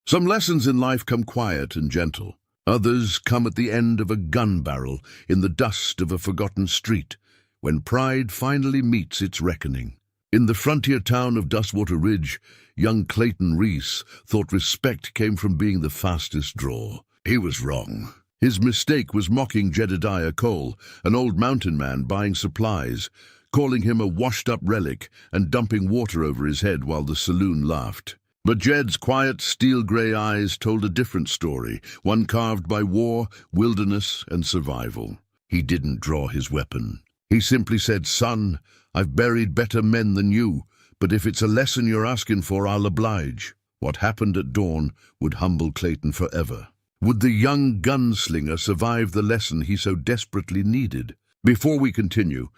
Some lessons in life come quiet and gentle. Others come at the end of a gun barrel in the dust of a forgotten street, when pride finally meets its reckoning. In the frontier town of Dustwater Ridge, young Clayton Reese thought respect came from being the fastest draw. He was wrong. His mistake was mocking Jedediah Cole, an old mountain man buying supplies, calling him a washed-up relic and dumping water over his head while the saloon laughed. But Jed's quiet, steel-gray eyes told a different story, one carved by war, wilderness, and survival. He didn't draw his weapon. He simply said, "Son, I've buried better men than you, but if it's a lesson you're asking for, I'll oblige." What happened at dawn would humble Clayton forever. Would the young gunslinger survive the lesson he so desperately needed? Before we continue,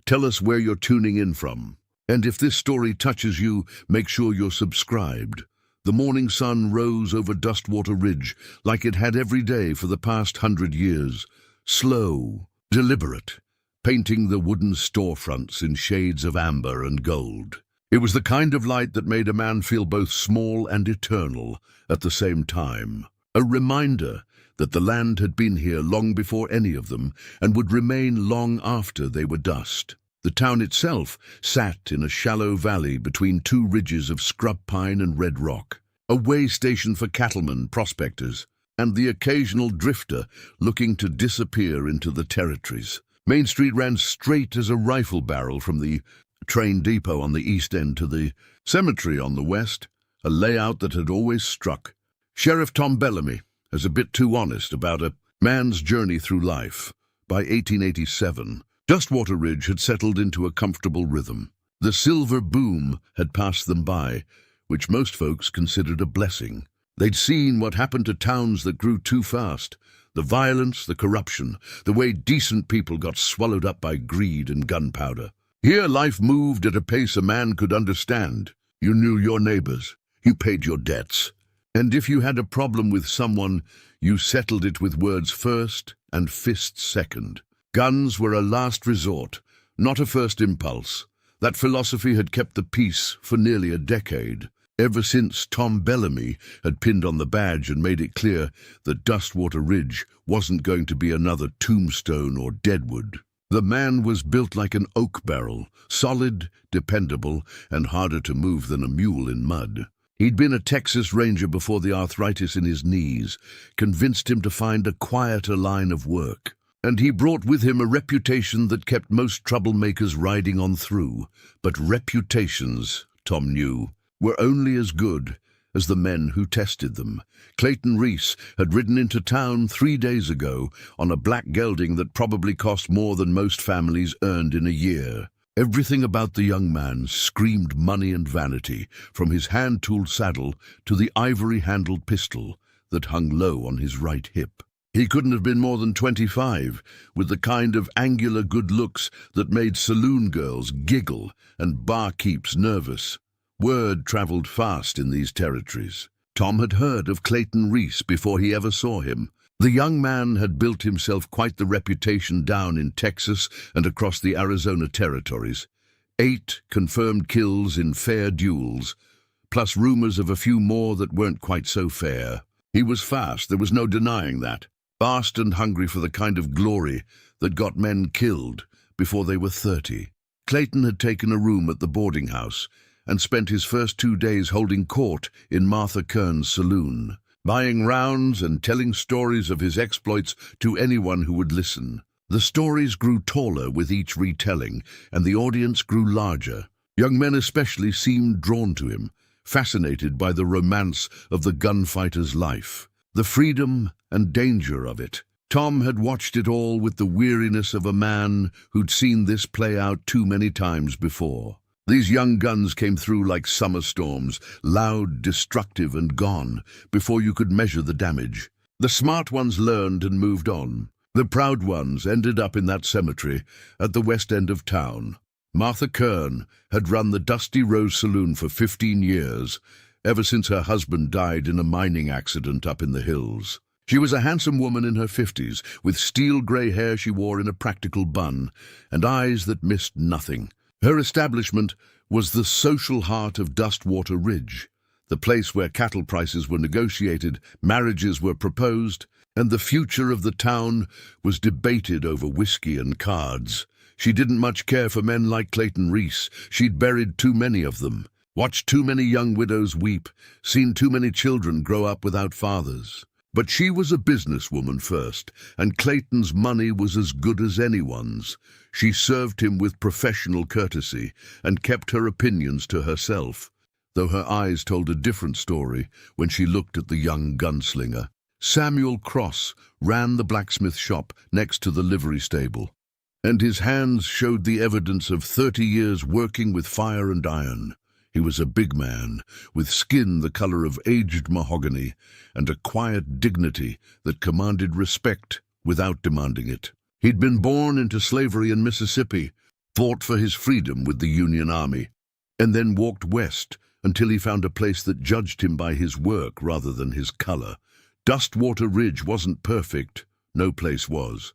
tell us where you're tuning in from. And if this story touches you, make sure you're subscribed. The morning sun rose over Dustwater Ridge like it had every day for the past 100 years. Slow, deliberate, painting the wooden storefronts in shades of amber and gold. It was the kind of light that made a man feel both small and eternal at the same time. A reminder that the land had been here long before any of them and would remain long after they were dust. The town itself sat in a shallow valley between two ridges of scrub pine and red rock, a way station for cattlemen, prospectors, and the occasional drifter looking to disappear into the territories. Main Street ran straight as a rifle barrel from the train depot on the east end to the cemetery on the west, a layout that had always struck Sheriff Tom Bellamy as a bit too honest about a man's journey through life. By 1887, Dustwater Ridge had settled into a comfortable rhythm. The silver boom had passed them by, which most folks considered a blessing. They'd seen what happened to towns that grew too fast. The violence, the corruption, the way decent people got swallowed up by greed and gunpowder. Here life moved at a pace a man could understand. You knew your neighbors. You paid your debts. And if you had a problem with someone, you settled it with words first and fists second. Guns were a last resort, not a first impulse. That philosophy had kept the peace for nearly a decade, ever since Tom Bellamy had pinned on the badge and made it clear that Dustwater Ridge wasn't going to be another Tombstone or Deadwood. The man was built like an oak barrel, solid, dependable, and harder to move than a mule in mud. He'd been a Texas Ranger before the arthritis in his knees convinced him to find a quieter line of work. And he brought with him a reputation that kept most troublemakers riding on through. But reputations, Tom knew, were only as good as the men who tested them. Clayton Reese had ridden into town 3 days ago on a black gelding that probably cost more than most families earned in a year. Everything about the young man screamed money and vanity, from his hand-tooled saddle to the ivory-handled pistol that hung low on his right hip. He couldn't have been more than 25, with the kind of angular good looks that made saloon girls giggle and barkeeps nervous. Word traveled fast in these territories. Tom had heard of Clayton Reese before he ever saw him. The young man had built himself quite the reputation down in Texas and across the Arizona territories. 8 confirmed kills in fair duels, plus rumors of a few more that weren't quite so fair. He was fast, there was no denying that. Fast and hungry for the kind of glory that got men killed before they were 30. Clayton had taken a room at the boarding house and spent his first 2 days holding court in Martha Kern's saloon, buying rounds and telling stories of his exploits to anyone who would listen. The stories grew taller with each retelling, and the audience grew larger. Young men especially seemed drawn to him, fascinated by the romance of the gunfighter's life, the freedom and danger of it. Tom had watched it all with the weariness of a man who'd seen this play out too many times before. These young guns came through like summer storms, loud, destructive, and gone, before you could measure the damage. The smart ones learned and moved on. The proud ones ended up in that cemetery at the west end of town. Martha Kern had run the Dusty Rose Saloon for 15 years, ever since her husband died in a mining accident up in the hills. She was a handsome woman in her 50s, with steel-grey hair she wore in a practical bun, and eyes that missed nothing. Her establishment was the social heart of Dustwater Ridge. the place where cattle prices were negotiated, marriages were proposed, and the future of the town was debated over whiskey and cards. She didn't much care for men like Clayton Reese. She'd buried too many of them, watched too many young widows weep, seen too many children grow up without fathers. But she was a businesswoman first, and Clayton's money was as good as anyone's. She served him with professional courtesy and kept her opinions to herself, though her eyes told a different story when she looked at the young gunslinger. Samuel Cross ran the blacksmith shop next to the livery stable, and his hands showed the evidence of 30 years working with fire and iron. He was a big man, with skin the color of aged mahogany, and a quiet dignity that commanded respect without demanding it. He'd been born into slavery in Mississippi, fought for his freedom with the Union Army, and then walked west until he found a place that judged him by his work rather than his color. Dustwater Ridge wasn't perfect, no place was,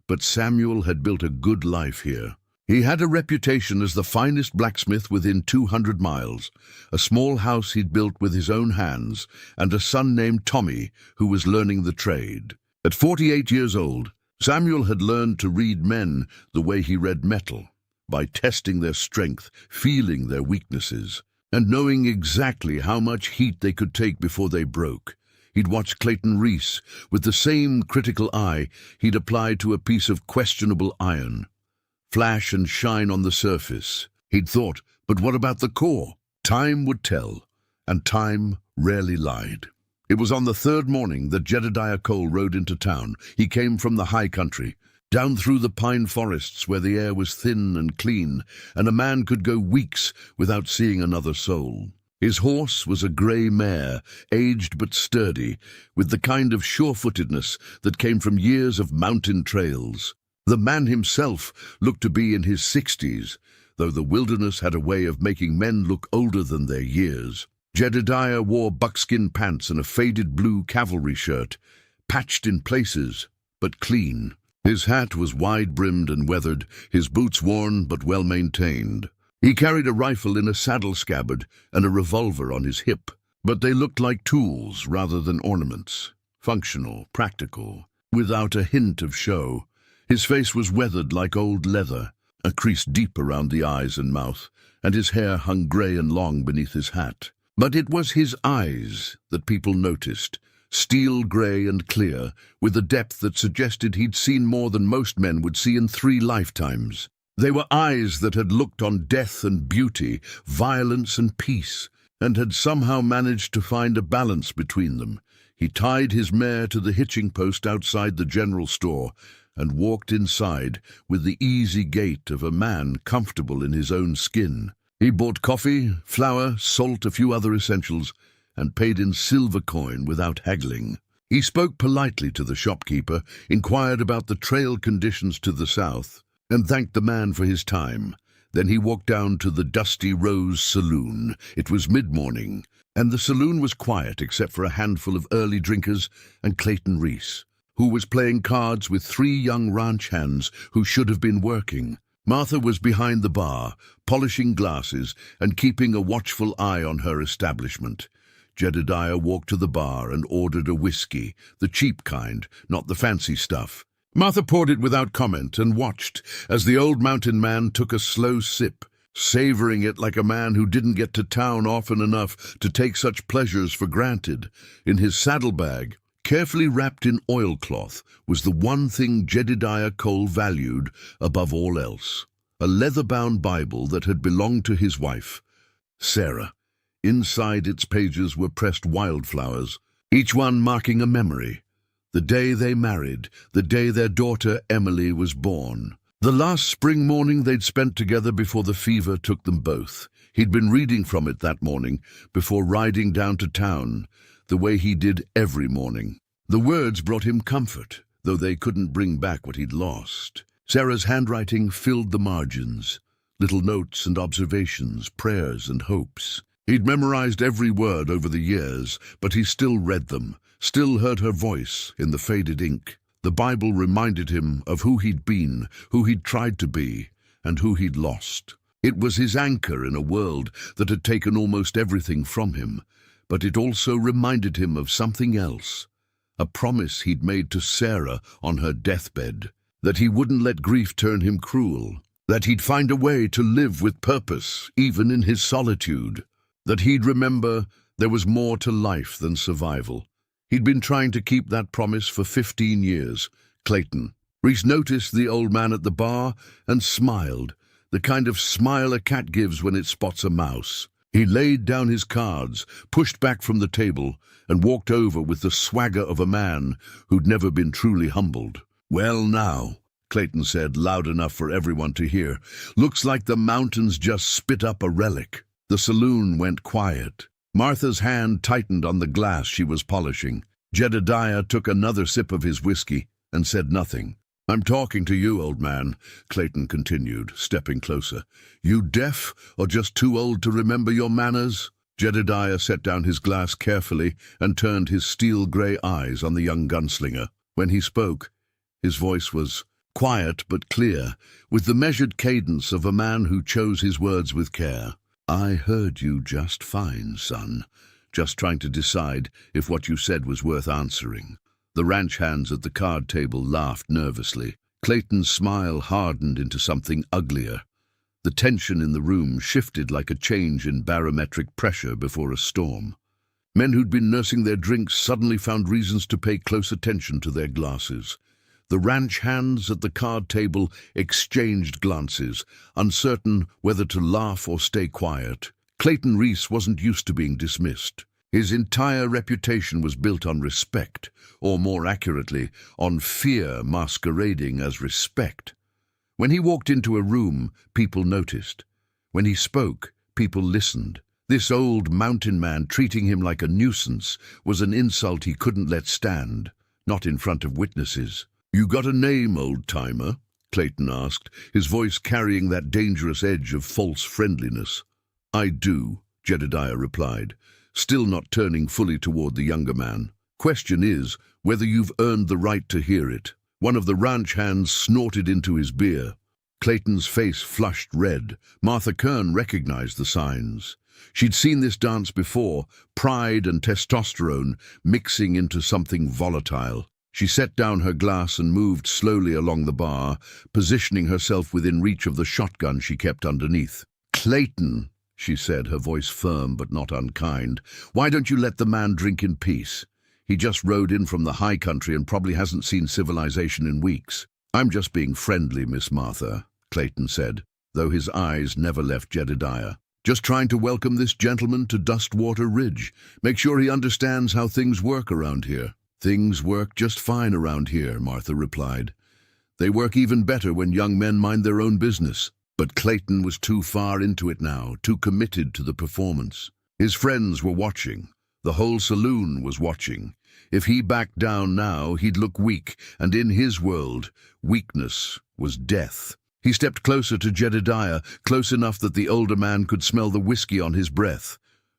but Samuel had built a good life here. He had a reputation as the finest blacksmith within 200 miles, a small house he'd built with his own hands, and a son named Tommy who was learning the trade. At 48 years old, Samuel had learned to read men the way he read metal, by testing their strength, feeling their weaknesses, and knowing exactly how much heat they could take before they broke. He'd watched Clayton Reese with the same critical eye he'd applied to a piece of questionable iron. Flash and shine on the surface. He'd thought, but what about the core? Time would tell, and time rarely lied. It was on the third morning that Jedediah Cole rode into town. He came from the high country, down through the pine forests where the air was thin and clean, and a man could go weeks without seeing another soul. His horse was a grey mare, aged but sturdy, with the kind of sure-footedness that came from years of mountain trails. The man himself looked to be in his 60s, though the wilderness had a way of making men look older than their years. Jedediah wore buckskin pants and a faded blue cavalry shirt, patched in places, but clean. His hat was wide-brimmed and weathered, his boots worn but well-maintained. He carried a rifle in a saddle scabbard and a revolver on his hip, but they looked like tools rather than ornaments, functional, practical, without a hint of show. His face was weathered like old leather, a crease deep around the eyes and mouth, and his hair hung grey and long beneath his hat. But it was his eyes that people noticed, steel grey and clear, with a depth that suggested he'd seen more than most men would see in 3 lifetimes. They were eyes that had looked on death and beauty, violence and peace, and had somehow managed to find a balance between them. He tied his mare to the hitching post outside the general store and walked inside with the easy gait of a man comfortable in his own skin. He bought coffee, flour, salt, a few other essentials, and paid in silver coin without haggling. He spoke politely to the shopkeeper, inquired about the trail conditions to the south, and thanked the man for his time. Then he walked down to the Dusty Rose Saloon. It was mid-morning, and the saloon was quiet except for a handful of early drinkers and Clayton Reese, who was playing cards with 3 young ranch hands who should have been working. Martha was behind the bar, polishing glasses and keeping a watchful eye on her establishment. Jedediah walked to the bar and ordered a whiskey, the cheap kind, not the fancy stuff. Martha poured it without comment and watched as the old mountain man took a slow sip, savoring it like a man who didn't get to town often enough to take such pleasures for granted. In his saddlebag, carefully wrapped in oilcloth, was the one thing Jedediah Cole valued above all else, a leather-bound Bible that had belonged to his wife, Sarah. Inside its pages were pressed wildflowers, each one marking a memory. The day they married, the day their daughter Emily was born. The last spring morning they'd spent together before the fever took them both. He'd been reading from it that morning before riding down to town, the way he did every morning. The words brought him comfort, though they couldn't bring back what he'd lost. Sarah's handwriting filled the margins, little notes and observations, prayers and hopes. He'd memorized every word over the years, but he still read them, still heard her voice in the faded ink. The Bible reminded him of who he'd been, who he'd tried to be, and who he'd lost. It was his anchor in a world that had taken almost everything from him, but it also reminded him of something else. A promise he'd made to Sarah on her deathbed, that he wouldn't let grief turn him cruel, that he'd find a way to live with purpose, even in his solitude, that he'd remember there was more to life than survival. He'd been trying to keep that promise for 15 years. Clayton. Reese noticed the old man at the bar and smiled, the kind of smile a cat gives when it spots a mouse. He laid down his cards, pushed back from the table, and walked over with the swagger of a man who'd never been truly humbled. "Well now," Clayton said, loud enough for everyone to hear, "looks like the mountains just spit up a relic." The saloon went quiet. Martha's hand tightened on the glass she was polishing. Jedediah took another sip of his whiskey and said nothing. "I'm talking to you, old man," Clayton continued, stepping closer. "You deaf, or just too old to remember your manners?" Jedediah set down his glass carefully and turned his steel-grey eyes on the young gunslinger. When he spoke, his voice was quiet but clear, with the measured cadence of a man who chose his words with care. "I heard you just fine, son, just trying to decide if what you said was worth answering." The ranch hands at the card table laughed nervously. Clayton's smile hardened into something uglier. The tension in the room shifted like a change in barometric pressure before a storm. Men who'd been nursing their drinks suddenly found reasons to pay close attention to their glasses. The ranch hands at the card table exchanged glances, uncertain whether to laugh or stay quiet. Clayton Reese wasn't used to being dismissed. His entire reputation was built on respect, or more accurately, on fear masquerading as respect. When he walked into a room, people noticed. When he spoke, people listened. This old mountain man treating him like a nuisance was an insult he couldn't let stand, not in front of witnesses. "You got a name, old-timer?" Clayton asked, his voice carrying that dangerous edge of false friendliness. "I do," Jedediah replied, still not turning fully toward the younger man. "Question is whether you've earned the right to hear it." One of the ranch hands snorted into his beer. Clayton's face flushed red. Martha Kern recognized the signs. She'd seen this dance before, pride and testosterone mixing into something volatile. She set down her glass and moved slowly along the bar, positioning herself within reach of the shotgun she kept underneath. "Clayton," she said, her voice firm but not unkind, "why don't you let the man drink in peace? He just rode in from the high country and probably hasn't seen civilization in weeks." "I'm just being friendly, Miss Martha," Clayton said, though his eyes never left Jedediah. "Just trying to welcome this gentleman to Dustwater Ridge. Make sure he understands how things work around here." "Things work just fine around here," Martha replied. "They work even better when young men mind their own business." But Clayton was too far into it now, too committed to the performance. His friends were watching. The whole saloon was watching. If he backed down now, he'd look weak, and in his world, weakness was death. He stepped closer to Jedediah, close enough that the older man could smell the whiskey on his breath,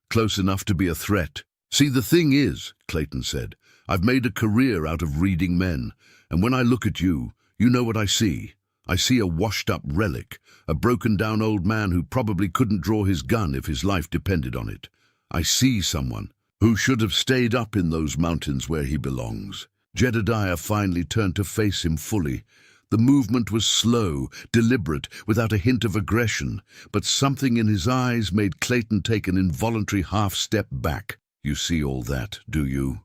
close enough to be a threat. "See, the thing is," Clayton said, "I've made a career out of reading men, and when I look at you, you know what I see. I see a washed-up relic, a broken-down old man who probably couldn't draw his gun if his life depended on it. I see someone who should have stayed up in those mountains where he belongs." Jedediah finally turned to face him fully. The movement was slow, deliberate, without a hint of aggression, but something in his eyes made Clayton take an involuntary half-step back. "You see all that, do you?"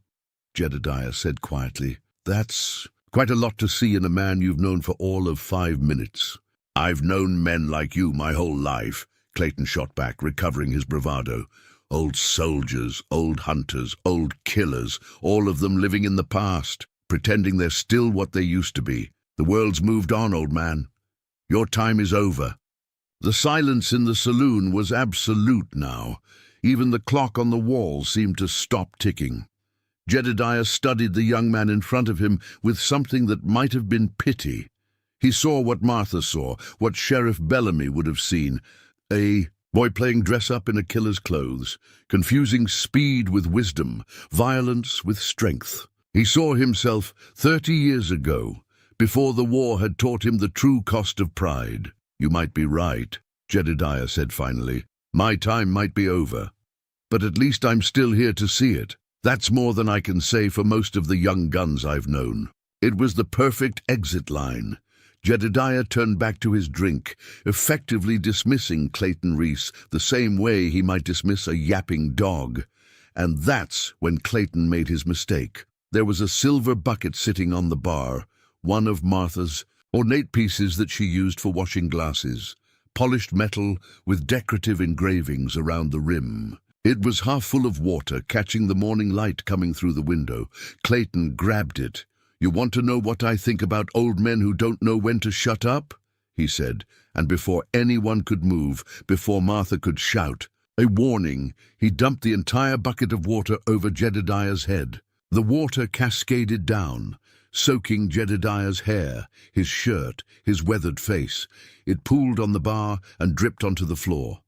Jedediah said quietly. "That's quite a lot to see in a man you've known for all of 5 minutes." "I've known men like you my whole life," Clayton shot back, recovering his bravado. "Old soldiers, old hunters, old killers, all of them living in the past, pretending they're still what they used to be. The world's moved on, old man. Your time is over." The silence in the saloon was absolute now. Even the clock on the wall seemed to stop ticking. Jedediah studied the young man in front of him with something that might have been pity. He saw what Martha saw, what Sheriff Bellamy would have seen. A boy playing dress-up in a killer's clothes, confusing speed with wisdom, violence with strength. He saw himself 30 years ago, before the war had taught him the true cost of pride. "You might be right," Jedediah said finally. "My time might be over." but at least I'm still here to see it. That's more than I can say for most of the young guns I've known." It was the perfect exit line. Jedediah turned back to his drink, effectively dismissing Clayton Reese the same way he might dismiss a yapping dog. And that's when Clayton made his mistake. There was a silver bucket sitting on the bar, one of Martha's ornate pieces that she used for washing glasses, polished metal with decorative engravings around the rim. It was half full of water, catching the morning light coming through the window. Clayton grabbed it. "You want to know what I think about old men who don't know when to shut up?" he said, and before anyone could move, before Martha could shout, a warning, he dumped the entire bucket of water over Jedediah's head. The water cascaded down, soaking Jedediah's hair, his shirt, his weathered face. It pooled on the bar and dripped onto the floor.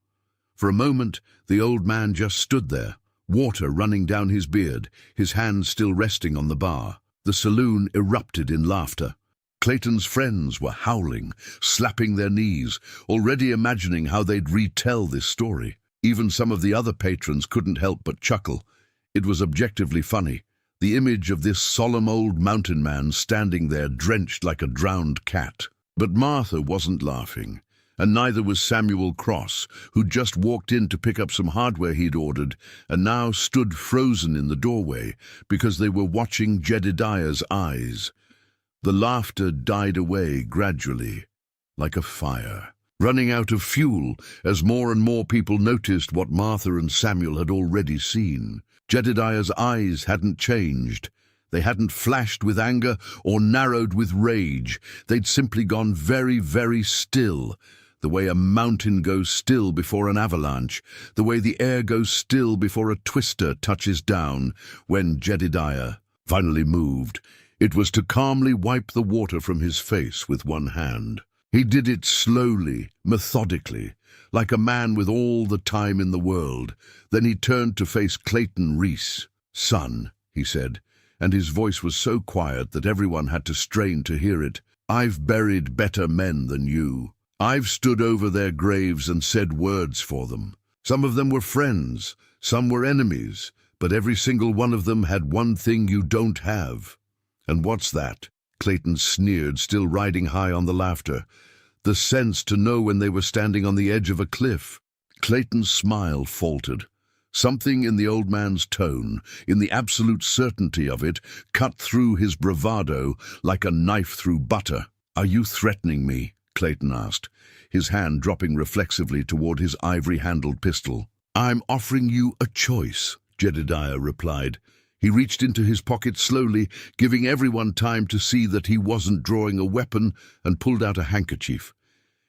For a moment, the old man just stood there, water running down his beard, his hands still resting on the bar. The saloon erupted in laughter. Clayton's friends were howling, slapping their knees, already imagining how they'd retell this story. Even some of the other patrons couldn't help but chuckle. It was objectively funny. The image of this solemn old mountain man standing there drenched like a drowned cat. But Martha wasn't laughing, and neither was Samuel Cross, who'd just walked in to pick up some hardware he'd ordered and now stood frozen in the doorway because they were watching Jedediah's eyes. The laughter died away gradually, like a fire, running out of fuel as more and more people noticed what Martha and Samuel had already seen. Jedediah's eyes hadn't changed. They hadn't flashed with anger or narrowed with rage. They'd simply gone very, very still, the way a mountain goes still before an avalanche, the way the air goes still before a twister touches down. When Jedediah finally moved, it was to calmly wipe the water from his face with one hand. He did it slowly, methodically, like a man with all the time in the world. Then he turned to face Clayton Reese. "Son," he said, and his voice was so quiet that everyone had to strain to hear it, "I've buried better men than you. I've stood over their graves and said words for them. Some of them were friends, some were enemies, but every single one of them had one thing you don't have." "And what's that?" Clayton sneered, still riding high on the laughter. "The sense to know when they were standing on the edge of a cliff." Clayton's smile faltered. Something in the old man's tone, in the absolute certainty of it, cut through his bravado like a knife through butter. "Are you threatening me?" Clayton asked, his hand dropping reflexively toward his ivory-handled pistol. "I'm offering you a choice," Jedediah replied. He reached into his pocket slowly, giving everyone time to see that he wasn't drawing a weapon, and pulled out a handkerchief.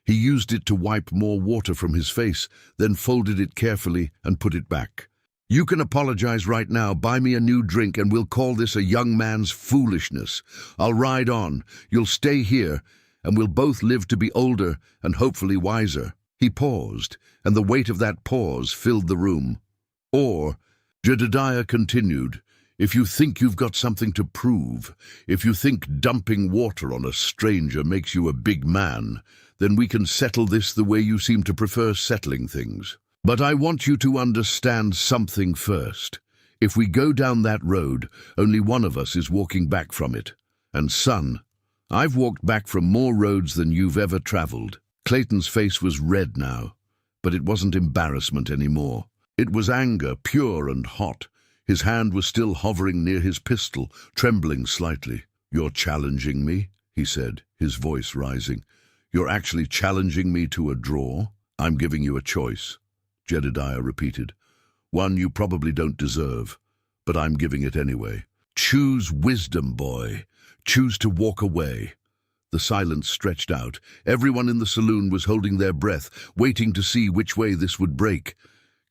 He used it to wipe more water from his face, then folded it carefully and put it back. "You can apologize right now, buy me a new drink, and we'll call this a young man's foolishness. I'll ride on, you'll stay here, and we'll both live to be older and hopefully wiser." He paused, and the weight of that pause filled the room. "Or," Jedediah continued, "if you think you've got something to prove, if you think dumping water on a stranger makes you a big man, then we can settle this the way you seem to prefer settling things. But I want you to understand something first. If we go down that road, only one of us is walking back from it. And son, I've walked back from more roads than you've ever traveled." Clayton's face was red now, but it wasn't embarrassment anymore. It was anger, pure and hot. His hand was still hovering near his pistol, trembling slightly. "You're challenging me," he said, his voice rising. "You're actually challenging me to a draw? I'm giving you a choice," Jedediah repeated. "One you probably don't deserve, but I'm giving it anyway. Choose wisdom, boy. Choose to walk away." The silence stretched out. Everyone in the saloon was holding their breath, waiting to see which way this would break.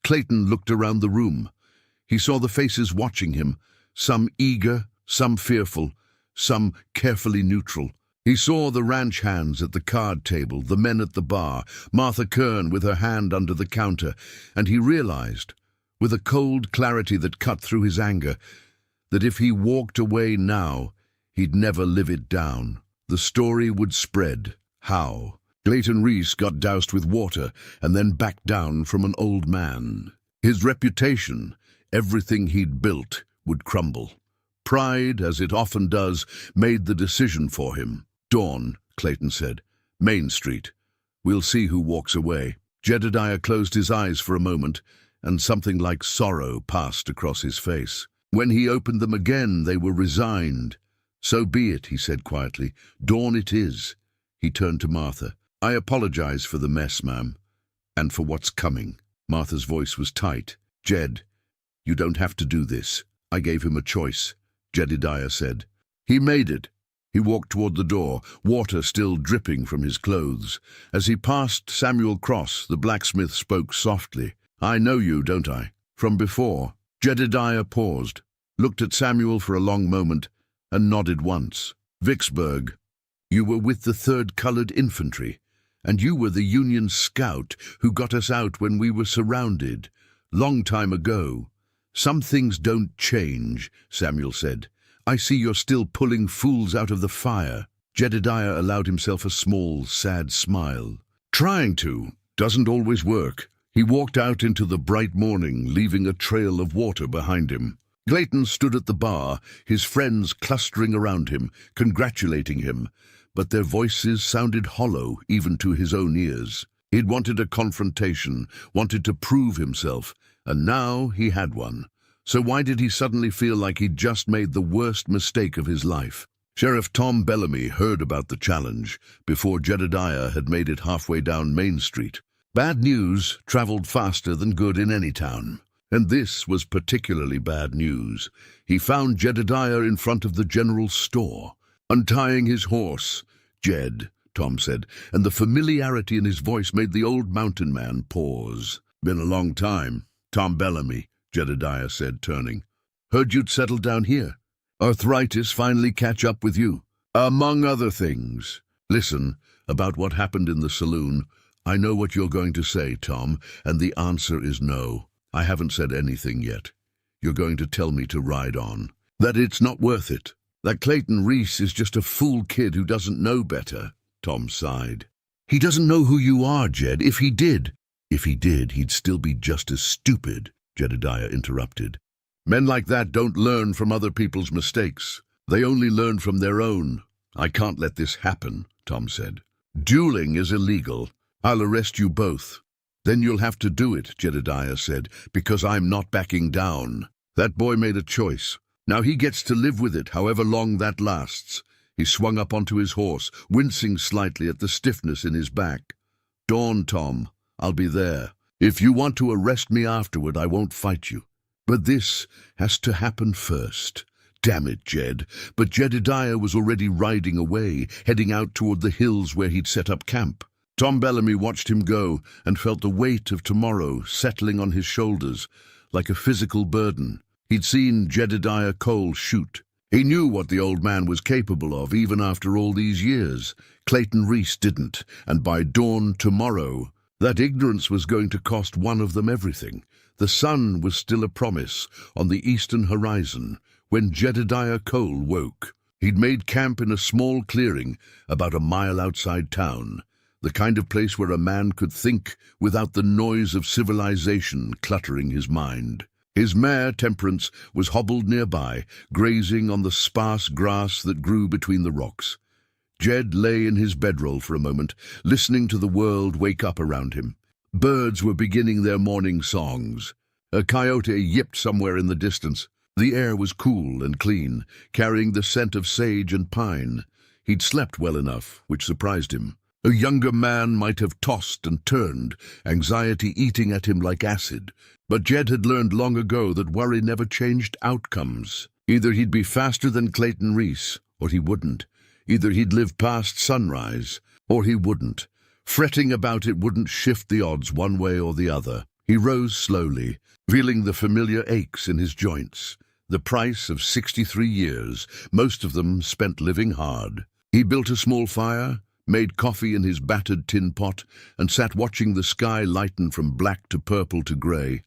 Clayton looked around the room. He saw the faces watching him, some eager, some fearful, some carefully neutral. He saw the ranch hands at the card table, the men at the bar, Martha Kern with her hand under the counter, and he realized, with a cold clarity that cut through his anger, that if he walked away now, he'd never live it down. The story would spread. How? Clayton Reese got doused with water and then backed down from an old man. His reputation, everything he'd built, would crumble. Pride, as it often does, made the decision for him. "Dawn," Clayton said. "Main Street. We'll see who walks away." Jedediah closed his eyes for a moment, and something like sorrow passed across his face. When he opened them again, they were resigned. "So be it," he said quietly. "Dawn it is." He turned to Martha. "I apologize for the mess, ma'am, and for what's coming." Martha's voice was tight. "Jed, you don't have to do this. I gave him a choice," Jedediah said. "He made it." He walked toward the door, water still dripping from his clothes. As he passed Samuel Cross, the blacksmith spoke softly. "I know you, don't I? From before." Jedediah paused, looked at Samuel for a long moment, and nodded once. "Vicksburg. You were with the 3rd Colored Infantry, and you were the Union scout who got us out when we were surrounded. Long time ago." "Some things don't change," Samuel said. "I see you're still pulling fools out of the fire." Jedediah allowed himself a small, sad smile. "Trying to doesn't always work." He walked out into the bright morning, leaving a trail of water behind him. Clayton stood at the bar, his friends clustering around him, congratulating him, but their voices sounded hollow even to his own ears. He'd wanted a confrontation, wanted to prove himself, and now he had one. So why did he suddenly feel like he'd just made the worst mistake of his life? Sheriff Tom Bellamy heard about the challenge before Jedediah had made it halfway down Main Street. Bad news traveled faster than good in any town, and this was particularly bad news. He found Jedediah in front of the general store, untying his horse. "Jed," Tom said, and the familiarity in his voice made the old mountain man pause. "Been a long time, Tom Bellamy," Jedediah said, turning. "Heard you'd settled down here. Arthritis finally catch up with you?" "Among other things." "Listen, about what happened in the saloon. I know what you're going to say, Tom, and the answer is no. I haven't said anything yet. You're going to tell me to ride on. That it's not worth it. That Clayton Reese is just a fool kid who doesn't know better." Tom sighed. "He doesn't know who you are, Jed. If he did, he'd still be just as stupid," Jedediah interrupted. "Men like that don't learn from other people's mistakes. They only learn from their own." "I can't let this happen," Tom said. "Dueling is illegal. I'll arrest you both." "Then you'll have to do it," Jedediah said, "because I'm not backing down." That boy made a choice. Now he gets to live with it, however long that lasts. He swung up onto his horse, wincing slightly at the stiffness in his back. "Dawn, Tom. I'll be there. If you want to arrest me afterward, I won't fight you. But this has to happen first." "Damn it, Jed." But Jedediah was already riding away, heading out toward the hills where he'd set up camp. Tom Bellamy watched him go and felt the weight of tomorrow settling on his shoulders like a physical burden. He'd seen Jedediah Cole shoot. He knew what the old man was capable of even after all these years. Clayton Reese didn't, and by dawn tomorrow, that ignorance was going to cost one of them everything. The sun was still a promise on the eastern horizon when Jedediah Cole woke. He'd made camp in a small clearing about a mile outside town, the kind of place where a man could think without the noise of civilization cluttering his mind. His mare, Temperance, was hobbled nearby, grazing on the sparse grass that grew between the rocks. Jed lay in his bedroll for a moment, listening to the world wake up around him. Birds were beginning their morning songs. A coyote yipped somewhere in the distance. The air was cool and clean, carrying the scent of sage and pine. He'd slept well enough, which surprised him. A younger man might have tossed and turned, anxiety eating at him like acid. But Jed had learned long ago that worry never changed outcomes. Either he'd be faster than Clayton Reese, or he wouldn't. Either he'd live past sunrise, or he wouldn't. Fretting about it wouldn't shift the odds one way or the other. He rose slowly, feeling the familiar aches in his joints. The price of 63 years, most of them spent living hard. He built a small fire, made coffee in his battered tin pot, and sat watching the sky lighten from black to purple to grey.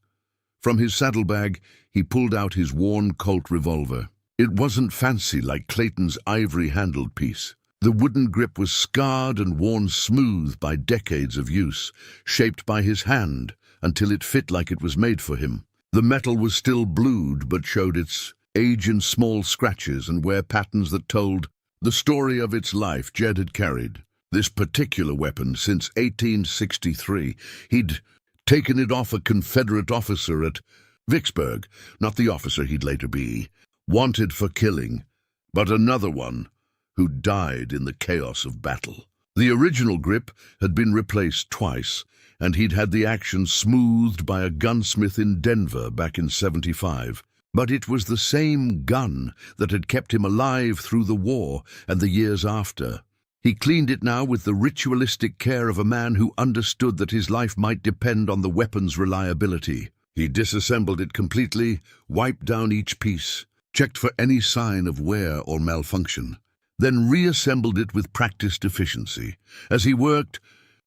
From his saddlebag, he pulled out his worn Colt revolver. It wasn't fancy like Clayton's ivory-handled piece. The wooden grip was scarred and worn smooth by decades of use, shaped by his hand until it fit like it was made for him. The metal was still blued, but showed its age in small scratches and wear patterns that told the story of its life Jed had carried. This particular weapon since 1863. He'd taken it off a Confederate officer at Vicksburg, not the officer he'd later be, wanted for killing, but another one who died in the chaos of battle. The original grip had been replaced twice, and he'd had the action smoothed by a gunsmith in Denver back in '75. But it was the same gun that had kept him alive through the war and the years after. He cleaned it now with the ritualistic care of a man who understood that his life might depend on the weapon's reliability. He disassembled it completely, wiped down each piece, checked for any sign of wear or malfunction, then reassembled it with practiced efficiency. As he worked,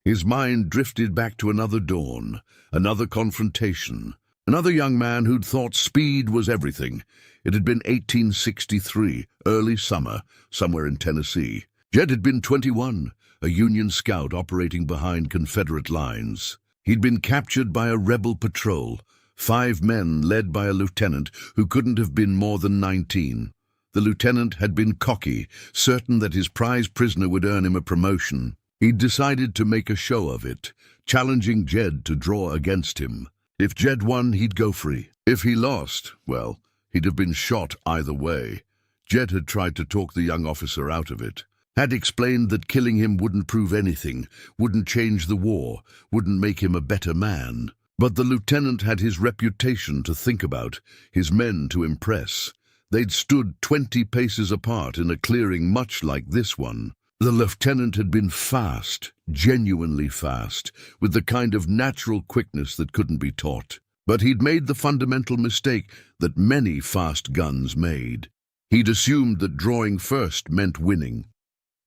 his mind drifted back to another dawn, another confrontation, another young man who'd thought speed was everything. It had been 1863, early summer, somewhere in Tennessee. Jed had been 21, a Union scout operating behind Confederate lines. He'd been captured by a rebel patrol, 5 men led by a lieutenant who couldn't have been more than 19. The lieutenant had been cocky, certain that his prize prisoner would earn him a promotion. He'd decided to make a show of it, challenging Jed to draw against him. If Jed won, he'd go free. If he lost, well, he'd have been shot either way. Jed had tried to talk the young officer out of it, had explained that killing him wouldn't prove anything, wouldn't change the war, wouldn't make him a better man. But the lieutenant had his reputation to think about, his men to impress. They'd stood 20 paces apart in a clearing much like this one. The lieutenant had been fast, genuinely fast, with the kind of natural quickness that couldn't be taught. But he'd made the fundamental mistake that many fast guns made. He'd assumed that drawing first meant winning.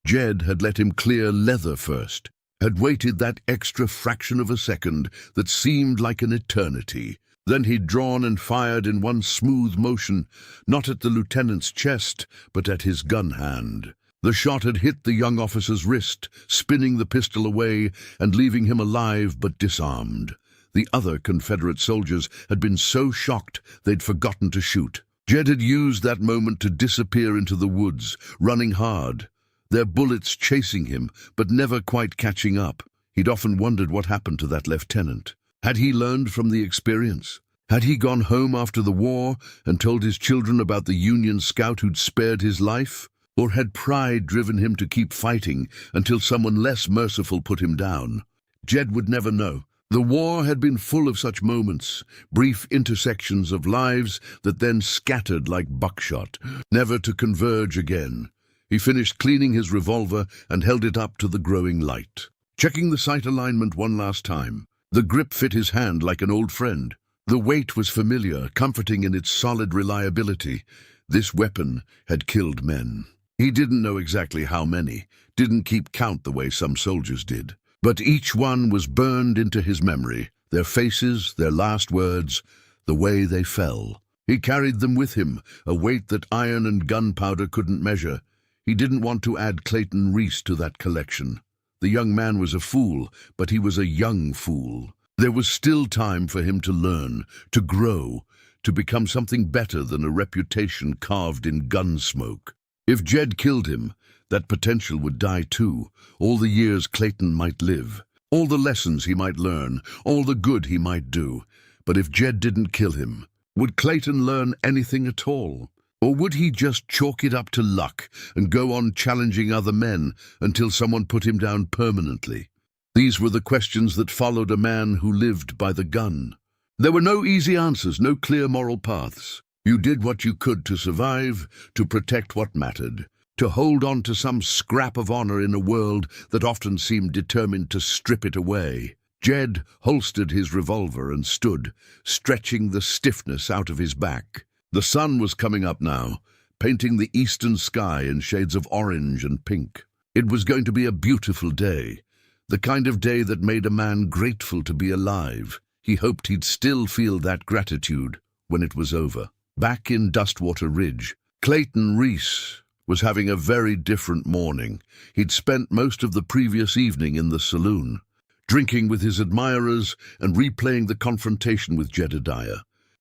Jed had let him clear leather first, had waited that extra fraction of a second that seemed like an eternity. Then he'd drawn and fired in one smooth motion, not at the lieutenant's chest, but at his gun hand. The shot had hit the young officer's wrist, spinning the pistol away and leaving him alive but disarmed. The other Confederate soldiers had been so shocked they'd forgotten to shoot. Jed had used that moment to disappear into the woods, running hard, their bullets chasing him but never quite catching up. He'd often wondered what happened to that lieutenant. Had he learned from the experience? Had he gone home after the war and told his children about the Union scout who'd spared his life? Or had pride driven him to keep fighting until someone less merciful put him down? Jed would never know. The war had been full of such moments, brief intersections of lives that then scattered like buckshot, never to converge again. He finished cleaning his revolver and held it up to the growing light, checking the sight alignment one last time. The grip fit his hand like an old friend. The weight was familiar, comforting in its solid reliability. This weapon had killed men. He didn't know exactly how many, didn't keep count the way some soldiers did. But each one was burned into his memory, their faces, their last words, the way they fell. He carried them with him, a weight that iron and gunpowder couldn't measure. He didn't want to add Clayton Reese to that collection. The young man was a fool, but he was a young fool. There was still time for him to learn, to grow, to become something better than a reputation carved in gun smoke. If Jed killed him, that potential would die too, all the years Clayton might live, all the lessons he might learn, all the good he might do. But if Jed didn't kill him, would Clayton learn anything at all? Or would he just chalk it up to luck and go on challenging other men until someone put him down permanently? These were the questions that followed a man who lived by the gun. There were no easy answers, no clear moral paths. You did what you could to survive, to protect what mattered, to hold on to some scrap of honor in a world that often seemed determined to strip it away. Jed holstered his revolver and stood, stretching the stiffness out of his back. The sun was coming up now, painting the eastern sky in shades of orange and pink. It was going to be a beautiful day, the kind of day that made a man grateful to be alive. He hoped he'd still feel that gratitude when it was over. Back in Dustwater Ridge, Clayton Reese was having a very different morning. He'd spent most of the previous evening in the saloon, drinking with his admirers and replaying the confrontation with Jedediah.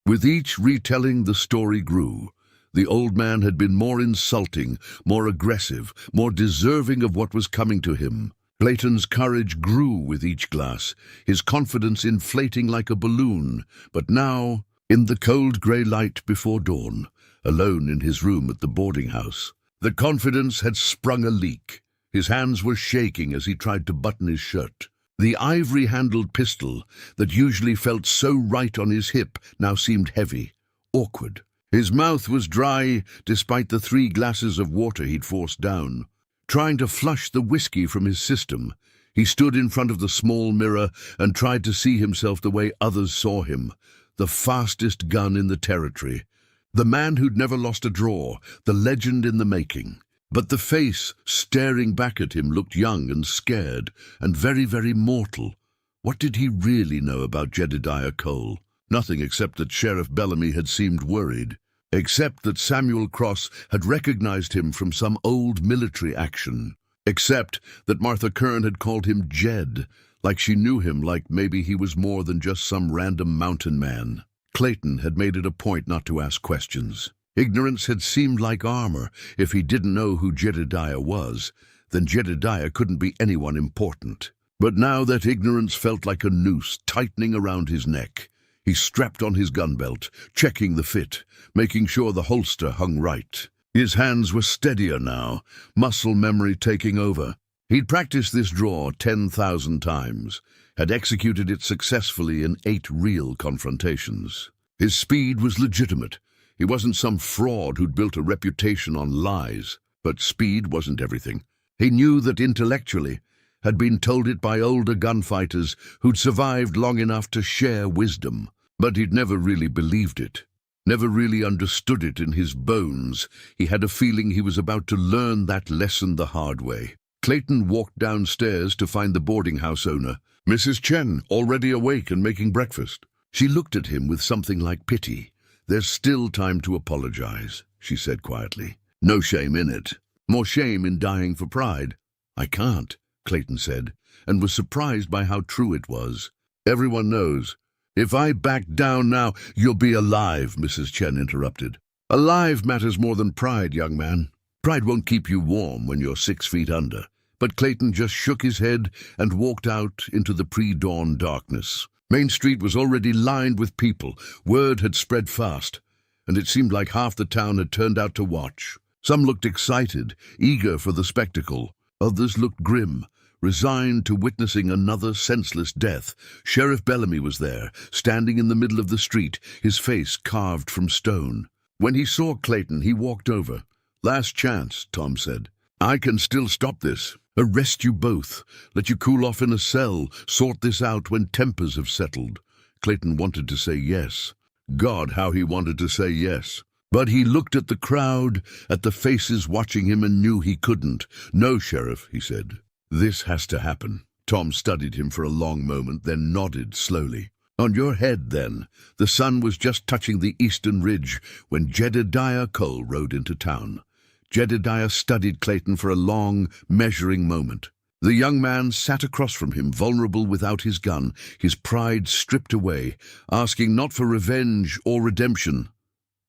With each retelling, the story grew. The old man had been more insulting, more aggressive, more deserving of what was coming to him. Clayton's courage grew with each glass, his confidence inflating like a balloon. But now, in the cold grey light before dawn, alone in his room at the boarding house, the confidence had sprung a leak. His hands were shaking as he tried to button his shirt. The ivory-handled pistol that usually felt so right on his hip now seemed heavy, awkward. His mouth was dry despite the 3 glasses of water he'd forced down. Trying to flush the whiskey from his system, he stood in front of the small mirror and tried to see himself the way others saw him, the fastest gun in the territory, the man who'd never lost a draw, the legend in the making. But the face staring back at him looked young and scared and very, very mortal. What did he really know about Jedediah Cole? Nothing, except that Sheriff Bellamy had seemed worried. Except that Samuel Cross had recognized him from some old military action. Except that Martha Kern had called him Jed, like she knew him, like maybe he was more than just some random mountain man. Clayton had made it a point not to ask questions. Ignorance had seemed like armor. If he didn't know who Jedediah was, then Jedediah couldn't be anyone important. But now that ignorance felt like a noose tightening around his neck. He strapped on his gun belt, checking the fit, making sure the holster hung right. His hands were steadier now, muscle memory taking over. He'd practiced this draw 10,000 times, had executed it successfully in 8 real confrontations. His speed was legitimate. He wasn't some fraud who'd built a reputation on lies. But speed wasn't everything. He knew that intellectually, had been told it by older gunfighters who'd survived long enough to share wisdom. But he'd never really believed it, never really understood it in his bones. He had a feeling he was about to learn that lesson the hard way. Clayton walked downstairs to find the boarding house owner, Mrs. Chen, already awake and making breakfast. She looked at him with something like pity. "There's still time to apologize," she said quietly. "No shame in it. More shame in dying for pride." "I can't," Clayton said, and was surprised by how true it was. "Everyone knows. If I back down now—" "You'll be alive," Mrs. Chen interrupted. "Alive matters more than pride, young man. Pride won't keep you warm when you're 6 feet under." But Clayton just shook his head and walked out into the pre-dawn darkness. Main Street was already lined with people. Word had spread fast, and it seemed like half the town had turned out to watch. Some looked excited, eager for the spectacle. Others looked grim, resigned to witnessing another senseless death. Sheriff Bellamy was there, standing in the middle of the street, his face carved from stone. When he saw Clayton, he walked over. "Last chance," Tom said. "I can still stop this. Arrest you both, let you cool off in a cell, sort this out when tempers have settled." Clayton wanted to say yes. God, how he wanted to say yes. But he looked at the crowd, at the faces watching him, and knew he couldn't. "No, Sheriff," he said. "This has to happen." Tom studied him for a long moment, then nodded slowly. "On your head, then." The sun was just touching the eastern ridge when Jedediah Cole rode into town. Jedediah studied Clayton for a long, measuring moment. The young man sat across from him, vulnerable without his gun, his pride stripped away, asking not for revenge or redemption,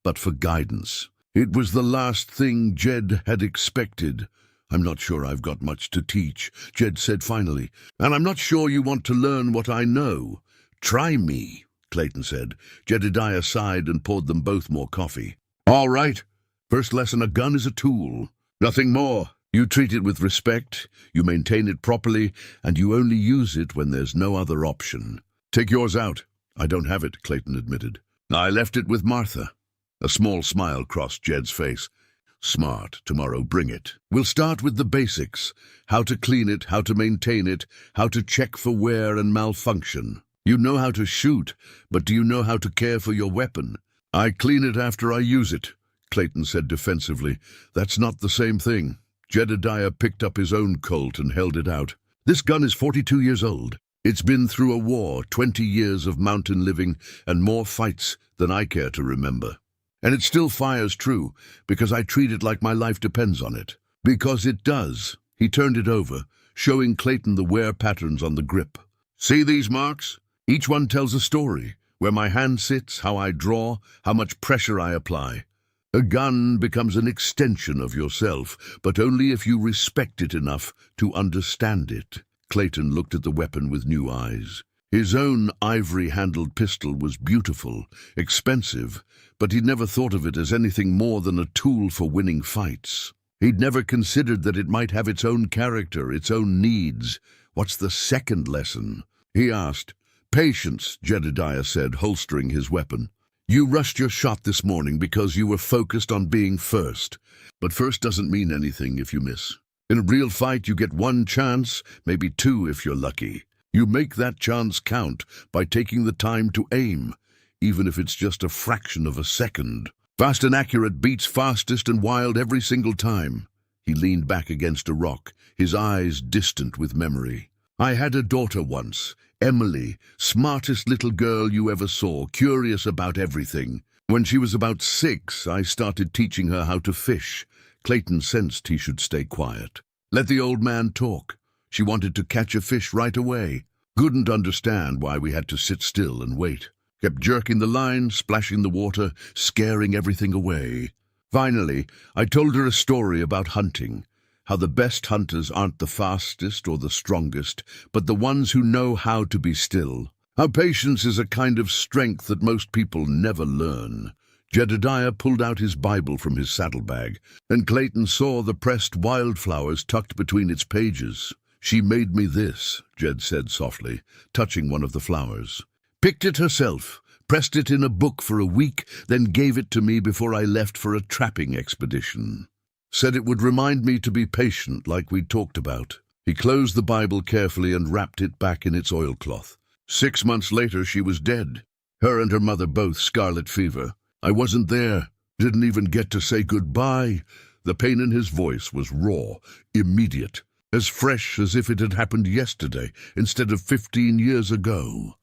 but for guidance. It was the last thing Jed had expected. "I'm not sure I've got much to teach," Jed said finally, "and I'm not sure you want to learn what I know." "Try me," Clayton said. Jedediah sighed and poured them both more coffee. "All right. First lesson, a gun is a tool. Nothing more. You treat it with respect, you maintain it properly, and you only use it when there's no other option. Take yours out." "I don't have it," Clayton admitted. "I left it with Martha." A small smile crossed Jed's face. "Smart. Tomorrow bring it. We'll start with the basics. How to clean it, how to maintain it, how to check for wear and malfunction. You know how to shoot, but do you know how to care for your weapon?" "I clean it after I use it," Clayton said defensively. "That's not the same thing." Jedediah picked up his own Colt and held it out. "This gun is 42 years old. It's been through a war, 20 years of mountain living, and more fights than I care to remember. And it still fires true, because I treat it like my life depends on it." "Because it does." He turned it over, showing Clayton the wear patterns on the grip. See these marks? Each one tells a story. Where my hand sits, how I draw, how much pressure I apply. A gun becomes an extension of yourself, but only if you respect it enough to understand it. Clayton looked at the weapon with new eyes. His own ivory-handled pistol was beautiful, expensive, but he'd never thought of it as anything more than a tool for winning fights. He'd never considered that it might have its own character, its own needs. What's the second lesson? He asked. Patience, Jedediah said, holstering his weapon. You rushed your shot this morning because you were focused on being first. But first doesn't mean anything if you miss. In a real fight, you get one chance, maybe two if you're lucky. You make that chance count by taking the time to aim, even if it's just a fraction of a second. Fast and accurate beats fastest and wild every single time. He leaned back against a rock, his eyes distant with memory. I had a daughter once, Emily, smartest little girl you ever saw, curious about everything. When she was about 6, I started teaching her how to fish. Clayton sensed he should stay quiet. Let the old man talk. She wanted to catch a fish right away. Couldn't understand why we had to sit still and wait. Kept jerking the line, splashing the water, scaring everything away. Finally, I told her a story about hunting. How the best hunters aren't the fastest or the strongest, but the ones who know how to be still. How patience is a kind of strength that most people never learn. Jedediah pulled out his Bible from his saddlebag, and Clayton saw the pressed wildflowers tucked between its pages. She made me this, Jed said softly, touching one of the flowers. Picked it herself, pressed it in a book for a week, then gave it to me before I left for a trapping expedition. Said it would remind me to be patient like we'd talked about. He closed the Bible carefully and wrapped it back in its oilcloth. 6 months later, she was dead. Her and her mother both scarlet fever. I wasn't there, didn't even get to say goodbye. The pain in his voice was raw, immediate. As fresh as if it had happened yesterday, instead of 15 years ago.